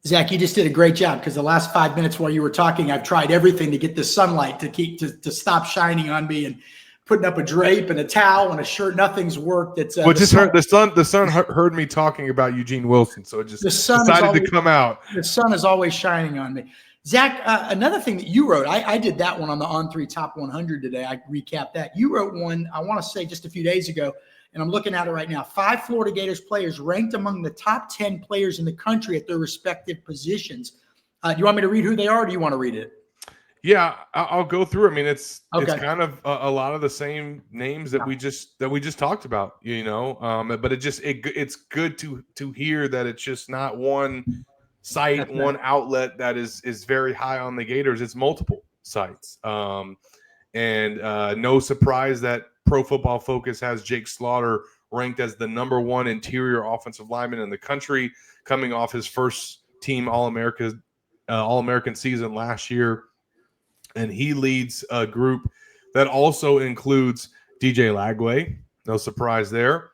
Speaker 1: Zach, you just did a great job, because the last 5 minutes while you were talking, I've tried everything to get the sunlight to stop shining on me, and putting up a drape and a towel and a shirt. Nothing's worked. It's
Speaker 2: the sun heard me talking about Eugene Wilson, so it just decided to come out.
Speaker 1: The sun is always shining on me. Zach, another thing that you wrote, I did that one on the On3 Top 100 today. I recapped that. You wrote one, I want to say just a few days ago, and I'm looking at it right now. 5 Florida Gators players ranked among the top 10 players in the country at their respective positions. Do you want me to read who they are, or do you want to read it?
Speaker 2: Yeah, I'll go through. I mean, it's kind of a lot of the same names that we just talked about, but it's good to hear that it's just not one site, one outlet that is very high on the Gators. It's multiple sites. And no surprise that Pro Football Focus has Jake Slaughter ranked as the number 1 interior offensive lineman in the country, coming off his first team All-American season last year. And he leads a group that also includes DJ Lagway, no surprise there.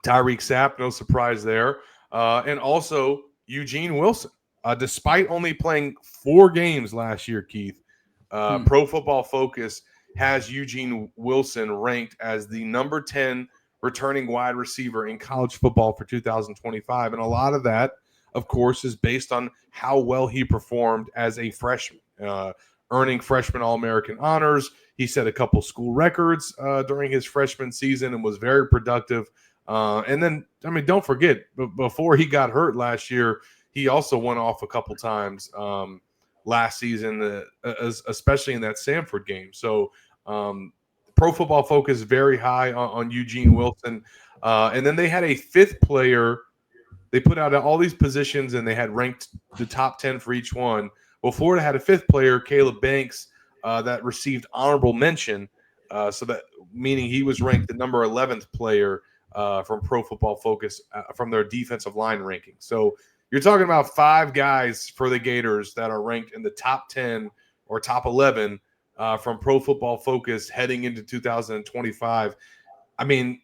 Speaker 2: Tyreek Sapp, no surprise there. And also Eugene Wilson. despite only playing 4 games last year, Keith, Pro Football Focus has Eugene Wilson ranked as the number 10 returning wide receiver in college football for 2025. And a lot of that, of course, is based on how well he performed as a freshman, earning freshman All-American honors. He set a couple school records during his freshman season and was very productive. And then, I mean, don't forget, before he got hurt last year, he also went off a couple times last season, especially in that Samford game. So Pro Football Focus very high on Eugene Wilson. And then they had a 5th player. They put out all these positions, and they had ranked the top 10 for each one. Well, Florida had a 5th player, Caleb Banks, that received honorable mention. So that meaning he was ranked the number 11th player from Pro Football Focus from their defensive line ranking. So you're talking about 5 guys for the Gators that are ranked in the top 10 or top 11 from Pro Football Focus heading into 2025. I mean,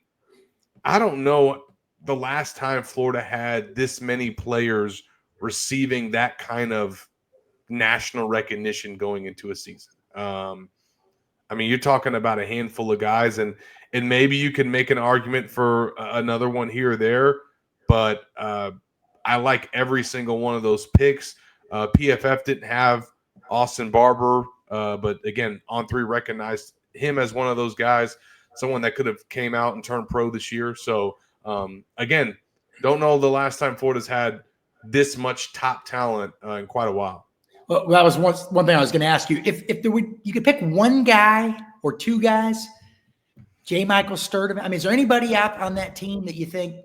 Speaker 2: I don't know the last time Florida had this many players receiving that kind of national recognition going into a season. I mean, you're talking about a handful of guys, and maybe you can make an argument for another one here or there, but I like every single one of those picks. PFF didn't have Austin Barber, but again, On3 recognized him as one of those guys, someone that could have came out and turned pro this year. So again, don't know the last time Florida's had this much top talent in quite a while.
Speaker 1: Well, that was one thing I was going to ask you. If you could pick one guy or 2 guys, J. Michael Sturdivant. I mean, is there anybody out on that team that you think,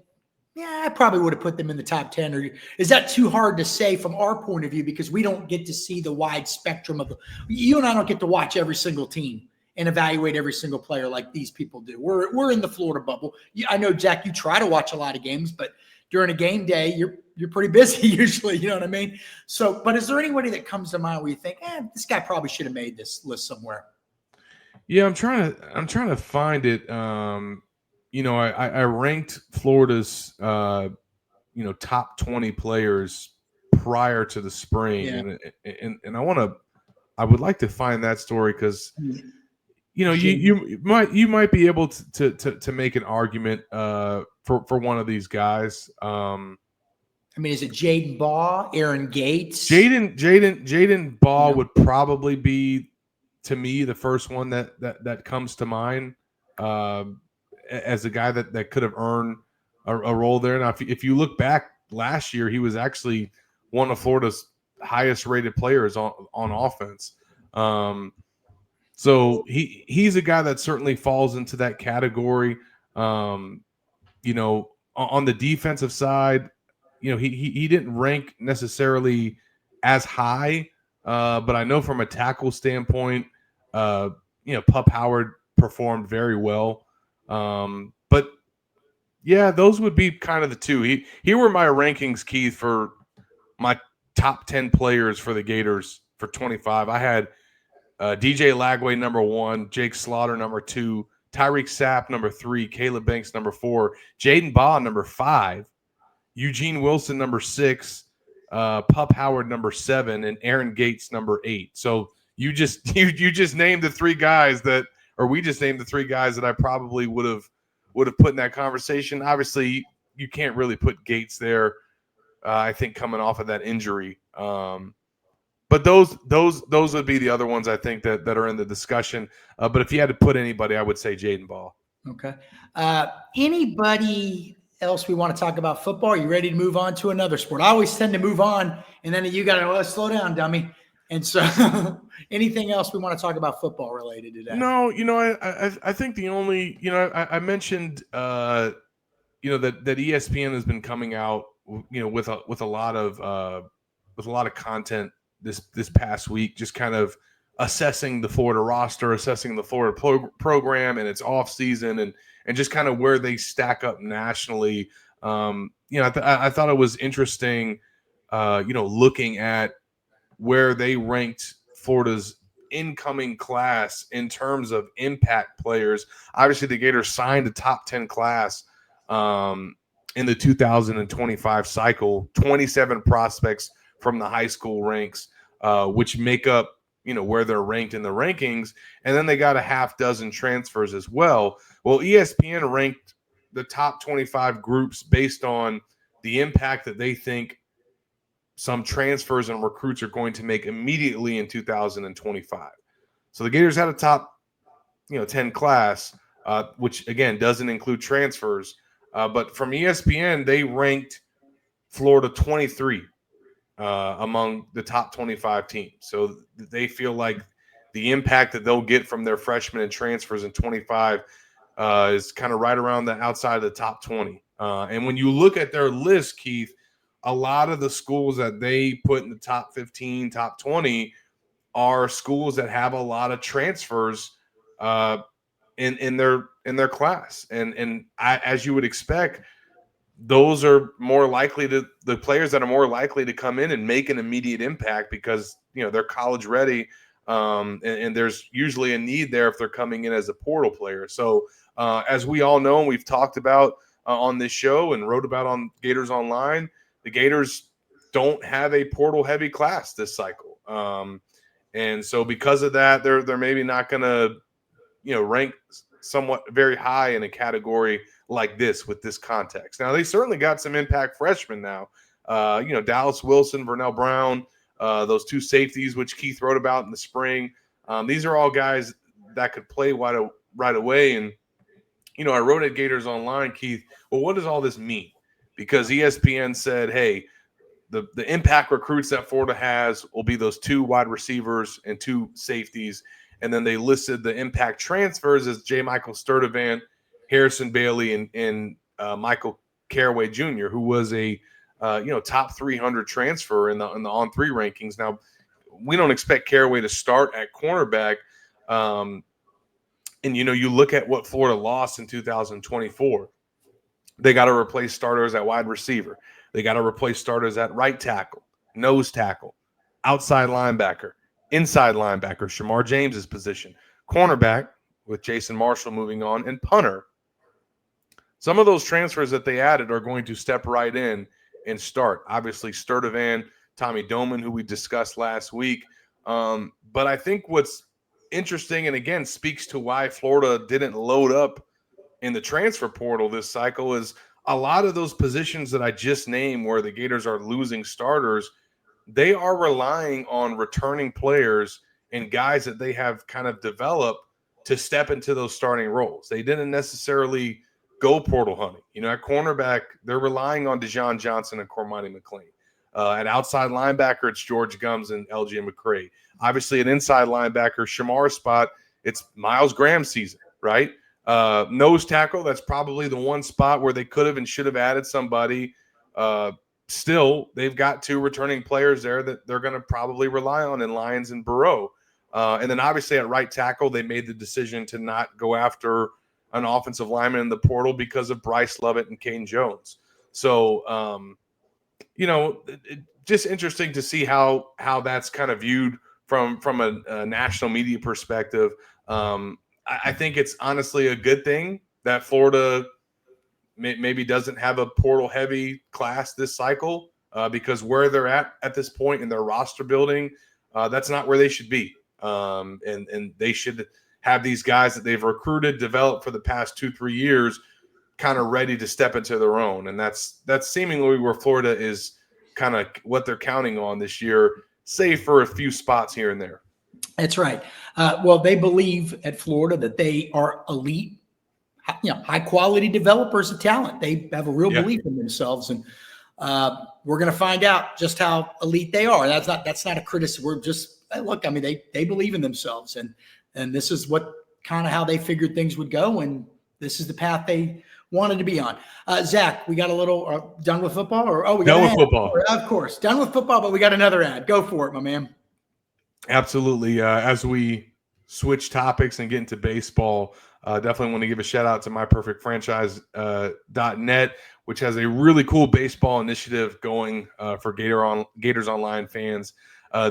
Speaker 1: yeah, I probably would have put them in the top 10? Or is that too hard to say from our point of view because we don't get to see the wide spectrum of you and I don't get to watch every single team and evaluate every single player like these people do. We're in the Florida bubble. I know, Jack, you try to watch a lot of games, but during a game day, you're pretty busy usually. You know what I mean? So, but is there anybody that comes to mind where you think, this guy probably should have made this list somewhere?
Speaker 2: Yeah, I'm trying to find it. I ranked Florida's top 20 players prior to the spring, and I would like to find that story because you might be able to make an argument for one of these guys.
Speaker 1: I mean, is it Jaden Baugh, Aaron Gates?
Speaker 2: Jaden Baugh would probably be, to me, the first one that comes to mind as a guy that could have earned a role there. Now, if you look back last year, he was actually one of Florida's highest rated players on offense. So he's a guy that certainly falls into that category. On the defensive side, he didn't rank necessarily as high, but I know from a tackle standpoint, Pup Howard performed very well. But yeah, those would be kind of the 2. Here were my rankings, Keith, for my top 10 players for the Gators for 25. I had DJ Lagway number 1, Jake Slaughter number 2, Tyreek Sapp number 3, Caleb Banks number 4, Jaden Baugh number 5, Eugene Wilson number 6, Pup Howard number 7, and Aaron Gates number 8. So you just named the 3 guys we just named the 3 guys that I probably would have put in that conversation. Obviously, you can't really put Gates there. I think coming off of that injury. But those would be the other ones I think that are in the discussion. But if you had to put anybody, I would say Jaden Baugh.
Speaker 1: Okay. Anybody else we want to talk about football? Are you ready to move on to another sport? I always tend to move on, and then you got to slow down, dummy. And so anything else we want to talk about football related today?
Speaker 2: No, I think the only, I mentioned, that ESPN has been coming out, with a lot of content this past week, just kind of assessing the Florida roster, assessing the Florida program and its off season, and just kind of where they stack up nationally. I thought it was interesting, looking at where they ranked Florida's incoming class in terms of impact players. Obviously, the Gators signed a top 10 class in the 2025 cycle, 27 prospects from the high school ranks, which make up, where they're ranked in the rankings. And then they got a half dozen transfers as well. Well, ESPN ranked the top 25 groups based on the impact that they think some transfers and recruits are going to make immediately in 2025. So the Gators had a top, 10 class, which again doesn't include transfers. But from ESPN, they ranked Florida 23 among the top 25 teams. So they feel like the impact that they'll get from their freshmen and transfers in 25 is kind of right around the outside of the top 20. And when you look at their list, Keith, a lot of the schools that they put in the top 15, top 20 are schools that have a lot of transfers in their class. And as you would expect, those are more likely the players that are more likely to come in and make an immediate impact because, they're college ready. And there's usually a need there if they're coming in as a portal player. So as we all know, and we've talked about on this show and wrote about on Gators Online, the Gators don't have a portal heavy class this cycle. And so because of that, they're maybe not going to, rank somewhat very high in a category like this with this context. Now, they certainly got some impact freshmen now. Dallas Wilson, Vernell Brown, those two safeties, which Keith wrote about in the spring. These are all guys that could play right away. And, I wrote at Gators Online, Keith, well, what does all this mean? Because ESPN said, hey, the impact recruits that Florida has will be those two wide receivers and two safeties. And then they listed the impact transfers as J. Michael Sturdivant, Harrison Bailey, and Michael Caraway Jr., who was a top 300 transfer in the on three rankings. Now, we don't expect Caraway to start at cornerback. And you look at what Florida lost in 2024. They got to replace starters at wide receiver. They got to replace starters at right tackle, nose tackle, outside linebacker, inside linebacker, Shamar James's position, cornerback with Jason Marshall moving on, and punter. Some of those transfers that they added are going to step right in and start. Obviously, Sturdivant, Tommy Doman, who we discussed last week. But I think what's interesting, and again, speaks to why Florida didn't load up in the transfer portal this cycle, is a lot of those positions that I just named where the Gators are losing starters, they are relying on returning players and guys that they have kind of developed to step into those starting roles. They didn't necessarily go portal hunting. At cornerback, they're relying on Dejon Johnson and Cormani McLean. At outside linebacker, it's George Gums and LJ McCray. Obviously, an inside linebacker, Shamar's spot, it's Miles Graham's season, right? Nose tackle, that's probably the one spot where they could have and should have added somebody. Still, they've got two returning players there that they're going to probably rely on in Lyons and Burrow. And then obviously at right tackle, they made the decision to not go after an offensive lineman in the portal because of Bryce Lovett and Kane Jones. So, just interesting to see how that's kind of viewed from a national media perspective. I think it's honestly a good thing that Florida maybe doesn't have a portal-heavy class this cycle because where they're at this point in their roster building, that's not where they should be. And they should have these guys that they've recruited, developed for the past 2-3 years, kind of ready to step into their own. And that's seemingly where Florida is kind of what they're counting on this year, save for a few spots here and there.
Speaker 1: That's right. Well, they believe at Florida that they are elite, high quality developers of talent. They have a real belief in themselves, and we're going to find out just how elite they are. That's not a criticism. We're just look. I mean, they believe in themselves, and this is what kind of how they figured things would go, and this is the path they wanted to be on. Zach, we got a little done with football, we got
Speaker 2: done with football.
Speaker 1: Of course, done with football, but we got another ad. Go for it, my man.
Speaker 2: Absolutely. As we switch topics and get into baseball, definitely want to give a shout out to myperfectfranchise.net, which has a really cool baseball initiative going for Gators Online fans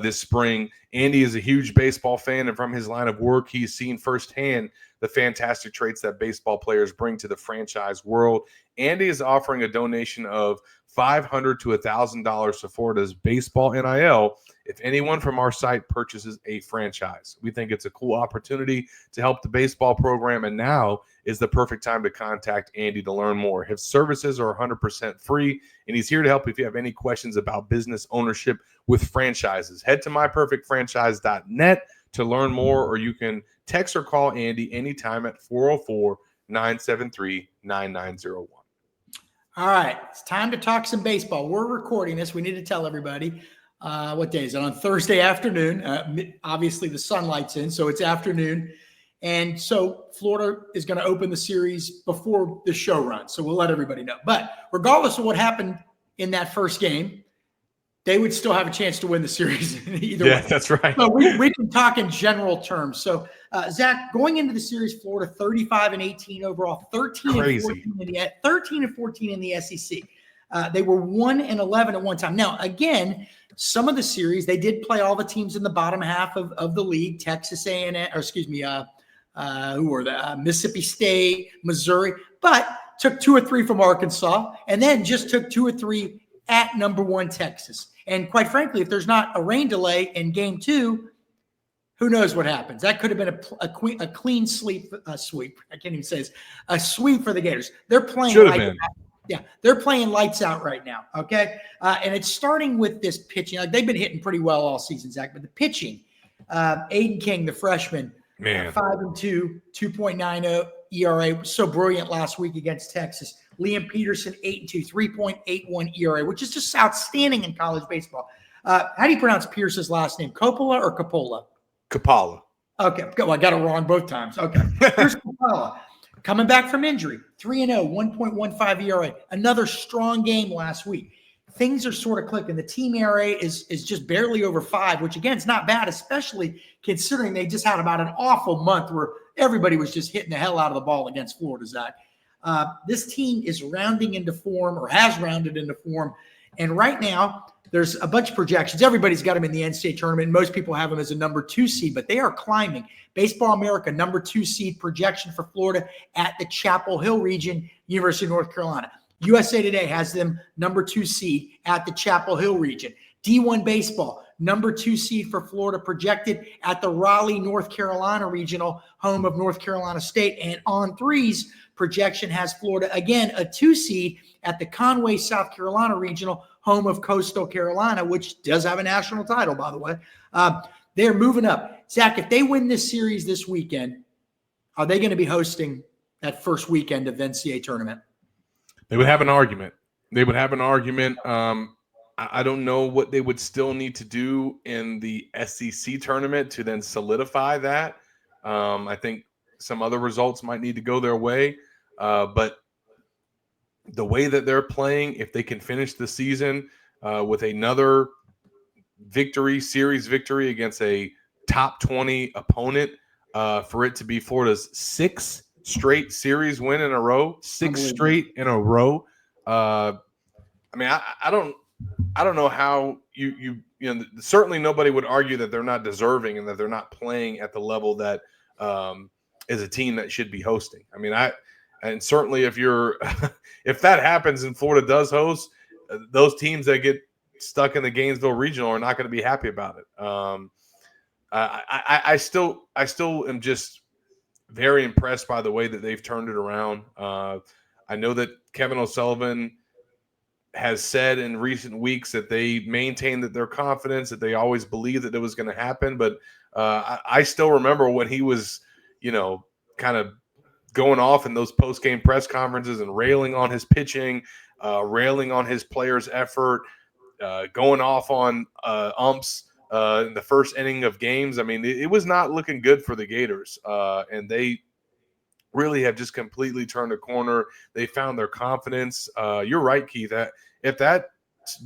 Speaker 2: this spring. Andy is a huge baseball fan, and from his line of work, he's seen firsthand the fantastic traits that baseball players bring to the franchise world. Andy is offering a donation of $500 to $1,000 to Florida's baseball NIL if anyone from our site purchases a franchise. We think it's a cool opportunity to help the baseball program, and now is the perfect time to contact Andy to learn more. His services are 100% free, and he's here to help if you have any questions about business ownership with franchises. Head to myperfectfranchise.net to learn more, or you can text or call Andy anytime at 404-973-9901.
Speaker 1: All right, it's time to talk some baseball. We're recording this. We need to tell everybody what day is it? On Thursday afternoon. Obviously, the sunlight's in, so it's afternoon. And so Florida is going to open the series before the show runs. So we'll let everybody know. But regardless of what happened in that first game, they would still have a chance to win the series either way.
Speaker 2: Yeah, that's right.
Speaker 1: So we can talk in general terms. So, Zach, going into the series, Florida 35-18 overall, 13 and 14 in the SEC. They were 1-11 at one time. Now, again, some of the series they did play all the teams in the bottom half of the league. Texas A&M, or excuse me, who were the Mississippi State, Missouri, but took 2 or 3 from Arkansas, and then just took 2 or 3 at number 1 Texas. And quite frankly, if there's not a rain delay in game 2, who knows what happens? That could have been a clean sweep. I can't even say this. A sweep for the Gators. They're playing they're playing lights out right now. Okay, and it's starting with this pitching. Like, they've been hitting pretty well all season, Zach. But the pitching, Aiden King, the freshman, 5-2, 2.90 ERA, was so brilliant last week against Texas. Liam Peterson, 8-2, 3.81 ERA, which is just outstanding in college baseball. How do you pronounce Pierce's last name? Coppola or Coppola?
Speaker 2: Coppola.
Speaker 1: Okay, well, I got it wrong both times. Okay, here's Coppola. Coming back from injury, 3-0, 1.15 ERA. Another strong game last week. Things are sort of clicking. The team ERA is just barely over 5, which, again, is not bad, especially considering they just had about an awful month where everybody was just hitting the hell out of the ball against Florida, Zach. This team is rounding into form, or has rounded into form. And right now, there's a bunch of projections. Everybody's got them in the NCAA tournament. Most people have them as a number 2 seed, but they are climbing. Baseball America, number 2 seed projection for Florida at the Chapel Hill region, University of North Carolina. USA Today has them number 2 seed at the Chapel Hill region. D1 Baseball, number 2 seed for Florida, projected at the Raleigh, North Carolina regional, home of North Carolina State. And On Three's projection has Florida, again, a 2 seed at the Conway, South Carolina regional, home of Coastal Carolina, which does have a national title, by the way. They're moving up. Zach, if they win this series this weekend, are they going to be hosting that first weekend of the NCAA tournament?
Speaker 2: They would have an argument. I don't know what they would still need to do in the SEC tournament to then solidify that. I think some other results might need to go their way. But the way that they're playing, if they can finish the season with another series victory against a top 20 opponent, for it to be Florida's 6th straight series win in a row, 6 straight in a row. I mean, I don't know how you know, certainly nobody would argue that they're not deserving and that they're not playing at the level that is a team that should be hosting. I mean, and certainly if if that happens and Florida does host, those teams that get stuck in the Gainesville regional are not going to be happy about it. I still am just very impressed by the way that they've turned it around. I know that Kevin O'Sullivan has said in recent weeks that they maintain that their confidence, that they always believed that it was going to happen. But I still remember when he was, kind of going off in those post-game press conferences and railing on his pitching, railing on his players' effort, going off on umps in the first inning of games. I mean, it was not looking good for the Gators, and they really have just completely turned a corner. They found their confidence. You're right, Keith. That if that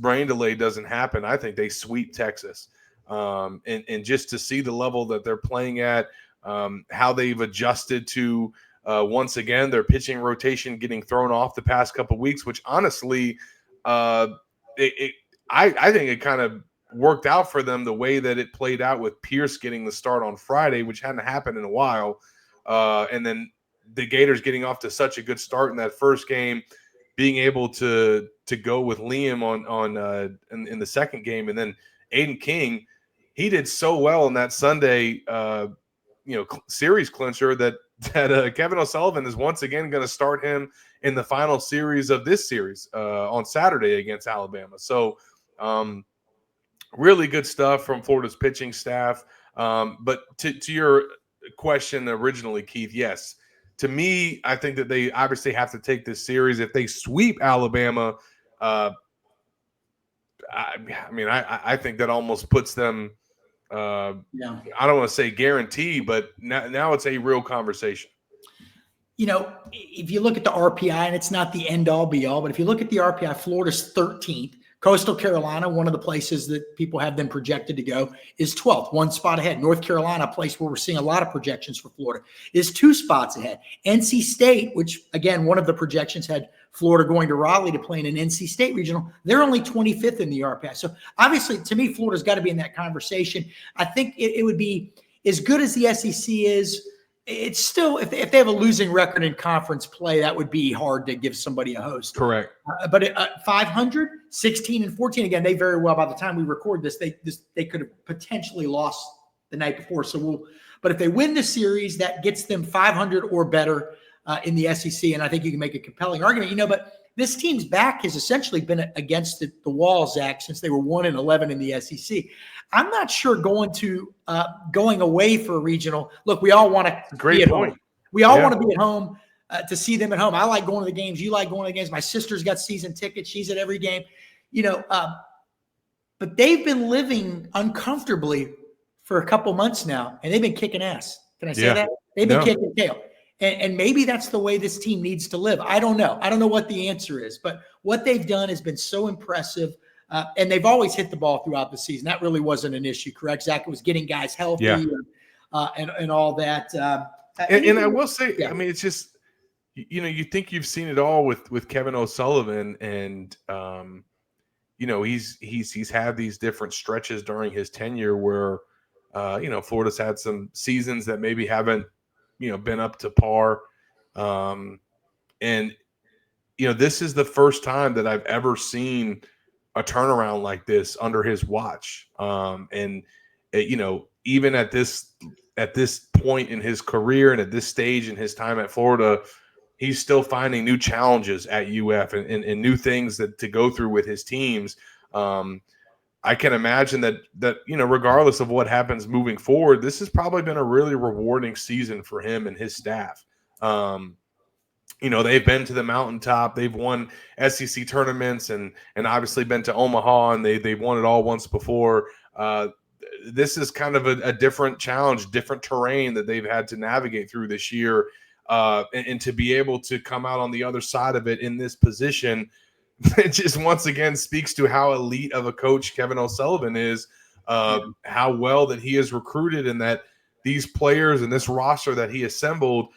Speaker 2: rain delay doesn't happen, I think they sweep Texas. And just to see the level that they're playing at, how they've adjusted to once again their pitching rotation getting thrown off the past couple of weeks, which honestly, I think it kind of worked out for them the way that it played out with Pierce getting the start on Friday, which hadn't happened in a while. and then the Gators getting off to such a good start in that first game, being able to go with Liam in the second game, and then Aiden King, he did so well in that Sunday series clincher that Kevin O'Sullivan is once again going to start him in the final series of this series on Saturday against Alabama. So really good stuff from Florida's pitching staff. But to your question originally, Keith, yes. To me, I think that they obviously have to take this series. If they sweep Alabama, I think that almost puts them I don't want to say guarantee, but now it's a real conversation.
Speaker 1: If you look at the RPI, and it's not the end all be all, but if you look at the RPI, Florida's 13th. Coastal Carolina, one of the places that people have them projected to go, is 12th, one spot ahead. North Carolina, a place where we're seeing a lot of projections for Florida, is 2 spots ahead. NC State, which, again, one of the projections had Florida going to Raleigh to play in an NC State regional, they're only 25th in the RPI. So, obviously, to me, Florida's got to be in that conversation. I think it would be as good as the SEC is. It's still, if they have a losing record in conference play, that would be hard to give somebody a host.
Speaker 2: Correct.
Speaker 1: But 500, 16 and 14, again, they very well, by the time we record this, they could have potentially lost the night before. But if they win the series, that gets them 500 or better in the SEC. And I think you can make a compelling argument, but this team's back has essentially been against the wall, Zach, since they were 1-11 in the SEC. I'm not sure going away for a regional. Look, we all want to be at home. We all want to be at home to see them at home. I like going to the games. You like going to the games. My sister's got season tickets. She's at every game. But they've been living uncomfortably for a couple months now, and they've been kicking ass. Can I say that? They've been kicking tail. And maybe that's the way this team needs to live. I don't know. I don't know what the answer is, but what they've done has been so impressive. And they've always hit the ball throughout the season. That really wasn't an issue, correct, Zach? It was getting guys healthy and all that.
Speaker 2: And I will say, I mean, it's just, you think you've seen it all with Kevin O'Sullivan, and he's had these different stretches during his tenure where Florida's had some seasons that maybe haven't been up to par, and this is the first time that I've ever seen a turnaround like this under his watch. Even at this point in his career and at this stage in his time at Florida, he's still finding new challenges at UF and new things to go through with his teams. I can imagine that regardless of what happens moving forward, this has probably been a really rewarding season for him and his staff. They've been to the mountaintop. They've won SEC tournaments and obviously been to Omaha, and they've won it all once before. This is kind of a different challenge, different terrain that they've had to navigate through this year. And to be able to come out on the other side of it in this position, it just once again speaks to how elite of a coach Kevin O'Sullivan is, how well that he has recruited, and that these players and this roster that he assembled,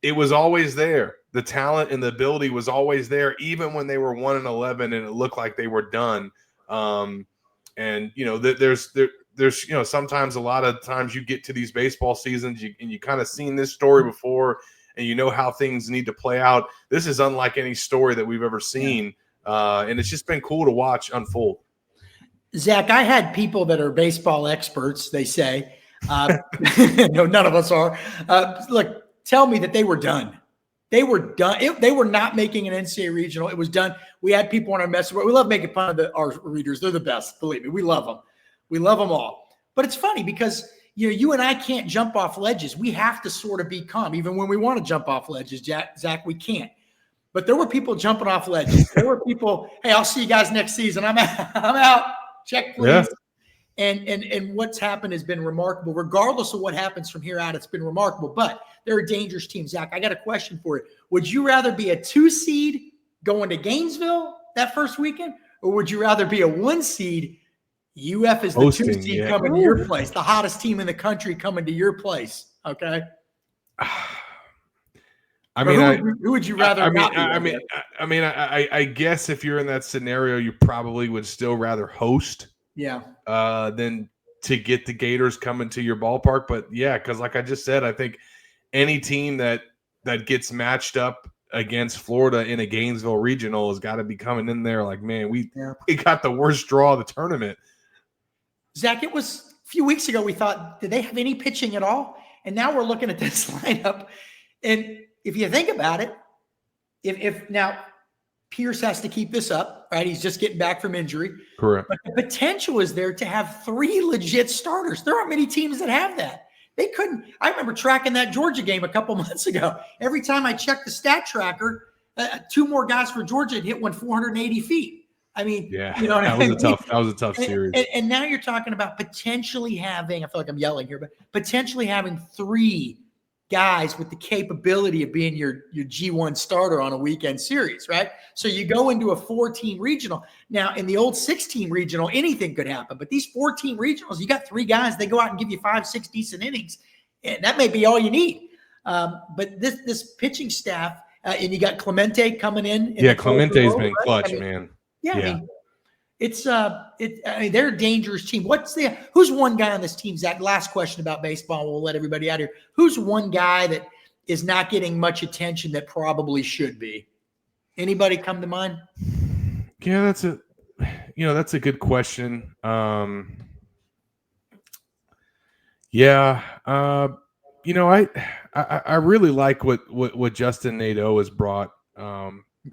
Speaker 2: it was always there. The talent and the ability was always there, even when they were 1-11 and it looked like they were done. There's sometimes a lot of times you get to these baseball seasons and you kind of seen this story before, and how things need to play out. This is unlike any story that we've ever seen, and it's just been cool to watch unfold.
Speaker 1: Zach, I had people that are baseball experts, they say. No, none of us are. Look, tell me that they were done. They were done. They were not making an NCAA regional. It was done. We had people on our message board. We love making fun of our readers. They're the best. Believe me, we love them. We love them all. But it's funny because you and I can't jump off ledges. We have to sort of be calm. Even when we want to jump off ledges, Zach, we can't. But there were people jumping off ledges. There were people, hey, I'll see you guys next season. I'm out. Check, please. Yeah. And what's happened has been remarkable. Regardless of what happens from here out, it's been remarkable. But they're a dangerous team. Zach, I got a question for you. Would you rather be a 2 seed going to Gainesville that first weekend, or would you rather be a 1 seed? UF is the hosting, 2 seed coming to your place, the hottest team in the country coming to your place. Okay.
Speaker 2: Who would you rather? I guess if you're in that scenario, you probably would still rather host.
Speaker 1: Yeah.
Speaker 2: Than to get the Gators coming to your ballpark. But yeah, because like I just said, I think any team that gets matched up against Florida in a Gainesville regional has got to be coming in there like, man, we got the worst draw of the tournament.
Speaker 1: Zach, it was a few weeks ago we thought, did they have any pitching at all? And now we're looking at this lineup. And if you think about it, if now Pierce has to keep this up, right? He's just getting back from injury.
Speaker 2: Correct.
Speaker 1: But the potential is there to have 3 legit starters. There aren't many teams that have that. They couldn't. I remember tracking that Georgia game a couple months ago. Every time I checked the stat tracker, 2 more guys for Georgia had hit 480 feet. I mean,
Speaker 2: yeah,
Speaker 1: you know what I mean?
Speaker 2: That was a tough series.
Speaker 1: And now you're talking about potentially having, I feel like I'm yelling here, but potentially having 3 guys with the capability of being your G1 starter on a weekend series, right? So you go into a 4-team regional. Now, in the old 6-team regional, anything could happen. But these 4-team regionals, you got 3 guys, they go out and give you 5-6 decent innings. And that may be all you need. But this pitching staff, and you got Clemente coming in.
Speaker 2: Yeah, Clemente's been clutch, man.
Speaker 1: Yeah, I mean, they're a dangerous team. Who's one guy on this team, Zach? Last question about baseball. We'll let everybody out here. Who's one guy that is not getting much attention that probably should be? Anybody come to mind?
Speaker 2: Yeah, that's a good question. I really like what Justin Nadeau has brought.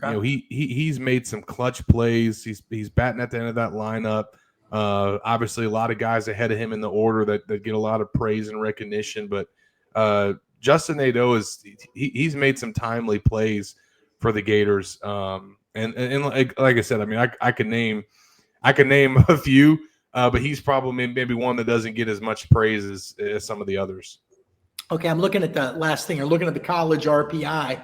Speaker 2: Okay. He's made some clutch plays. He's batting at the end of that lineup. Obviously, a lot of guys ahead of him in the order that get a lot of praise and recognition. But Justin Nadeau he's made some timely plays for the Gators. And like I said, I mean, I can name a few, but he's probably maybe one that doesn't get as much praise as some of the others.
Speaker 1: Okay, I'm looking at the last thing. I'm looking at the college RPI.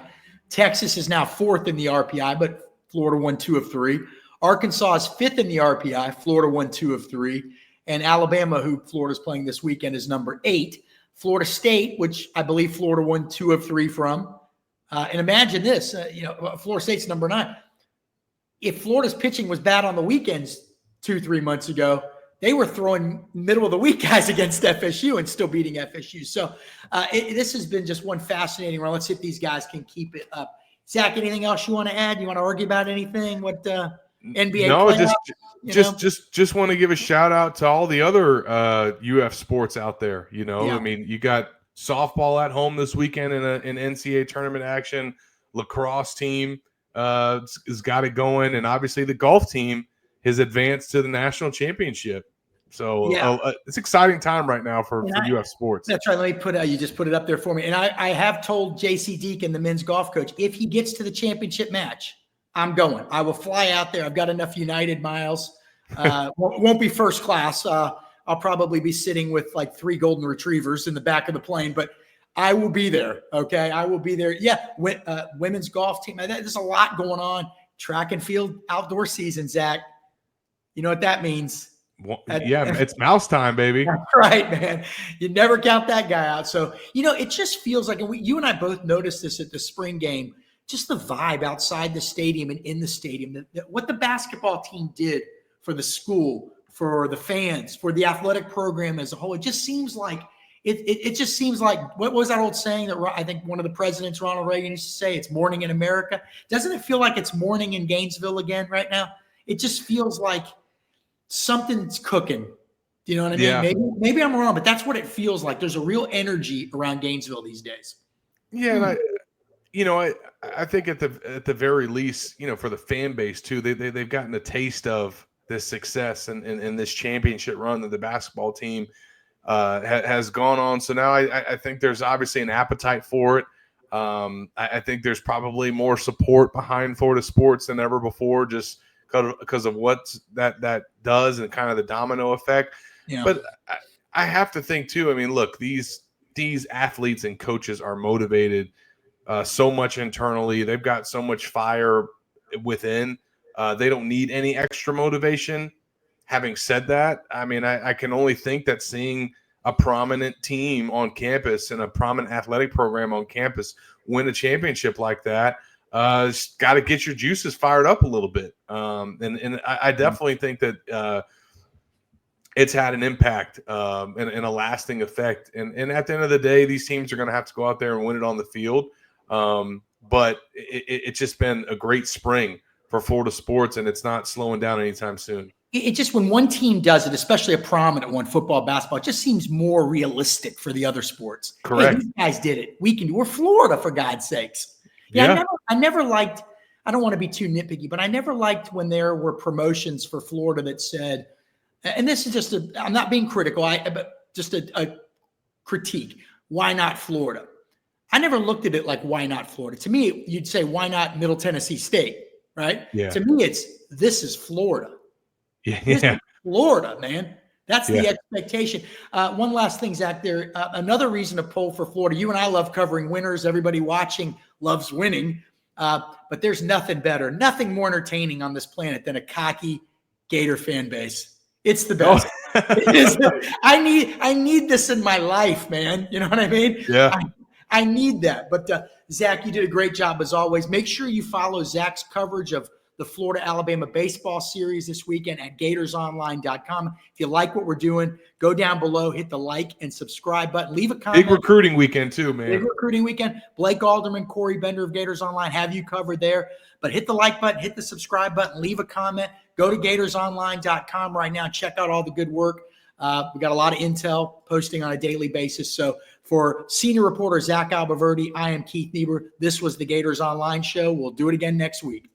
Speaker 1: Texas is now 4th in the RPI, but Florida won 2 of 3. Arkansas is 5th in the RPI. Florida won 2 of 3. And Alabama, who Florida's playing this weekend, is number 8. Florida State, which I believe Florida won 2 of 3 from. And imagine this, Florida State's number 9. If Florida's pitching was bad on the weekends 2-3 months ago, they were throwing middle of the week guys against FSU and still beating FSU. So this has been just one fascinating run. Let's see if these guys can keep it up. Zach, anything else you want to add? You want to argue about anything? What NBA?
Speaker 2: No, just want to give a shout out to all the other UF sports out there. I mean, you got softball at home this weekend in NCAA tournament action. Lacrosse team has got it going, and obviously the golf team has advanced to the national championship. So it's an exciting time right now for UF sports.
Speaker 1: That's right. Let me you just put it up there for me. And I have told JC Deacon, the men's golf coach, if he gets to the championship match, I'm going. I will fly out there. I've got enough United miles. Won't be first class. I'll probably be sitting with like 3 golden retrievers in the back of the plane, but I will be there. Okay. I will be there. Yeah. Women's golf team. There's a lot going on. Track and field outdoor season, Zach. You know what that means?
Speaker 2: It's mouse time, baby.
Speaker 1: Right, man. You never count that guy out. So, it just feels like, and you and I both noticed this at the spring game, just the vibe outside the stadium and in the stadium, what the basketball team did for the school, for the fans, for the athletic program as a whole. It just seems like, it just seems like, what was that old saying that I think one of the presidents, Ronald Reagan, used to say, it's morning in America? Doesn't it feel like it's morning in Gainesville again right now? It just feels like something's cooking. Do you know what I mean?
Speaker 2: Yeah.
Speaker 1: Maybe I'm wrong, but that's what it feels like. There's a real energy around Gainesville these days.
Speaker 2: Yeah, and I think at the very least, for the fan base too, they've gotten a taste of this success and this championship run that the basketball team has gone on. So now I think there's obviously an appetite for it. I think there's probably more support behind Florida sports than ever before, just because of what that does and kind of the domino effect. Yeah. But I have to think too, I mean, look, these athletes and coaches are motivated so much internally. They've got so much fire within. They don't need any extra motivation. Having said that, I mean, I can only think that seeing a prominent team on campus and a prominent athletic program on campus win a championship like that, it's got to get your juices fired up a little bit. And I definitely think that it's had an impact and a lasting effect. And at the end of the day, these teams are going to have to go out there and win it on the field. But it's just been a great spring for Florida sports, and it's not slowing down anytime soon.
Speaker 1: It just, when one team does it, especially a prominent one, football, basketball, it just seems more realistic for the other sports.
Speaker 2: Correct.
Speaker 1: Hey, these guys did it. We can do. We're Florida, for God's sakes. Yeah. I never liked. I don't want to be too nitpicky, but I never liked when there were promotions for Florida that said, and this is just I'm not being critical, but just a critique. Why not Florida? I never looked at it like, why not Florida? To me, you'd say, why not Middle Tennessee State, right?
Speaker 2: Yeah.
Speaker 1: To me, this is Florida.
Speaker 2: Yeah.
Speaker 1: This is Florida, man. That's the expectation. One last thing, Zach, another reason to pull for Florida. You and I love covering winners. Everybody watching loves winning. But there's nothing better, nothing more entertaining on this planet than a cocky Gator fan base. It's the best. I need this in my life, man. You know what I mean?
Speaker 2: Yeah.
Speaker 1: I need that. But Zach, you did a great job as always. Make sure you follow Zach's coverage of the Florida-Alabama baseball series this weekend at GatorsOnline.com. If you like what we're doing, go down below, hit the like and subscribe button. Leave a comment.
Speaker 2: Big recruiting weekend too, man.
Speaker 1: Big recruiting weekend. Blake Alderman, Corey Bender of Gators Online have you covered there. But hit the like button, hit the subscribe button, leave a comment. Go to GatorsOnline.com right now. Check out all the good work. We got a lot of intel posting on a daily basis. So for senior reporter Zach Albaverdi, I am Keith Niebuhr. This was the Gators Online Show. We'll do it again next week.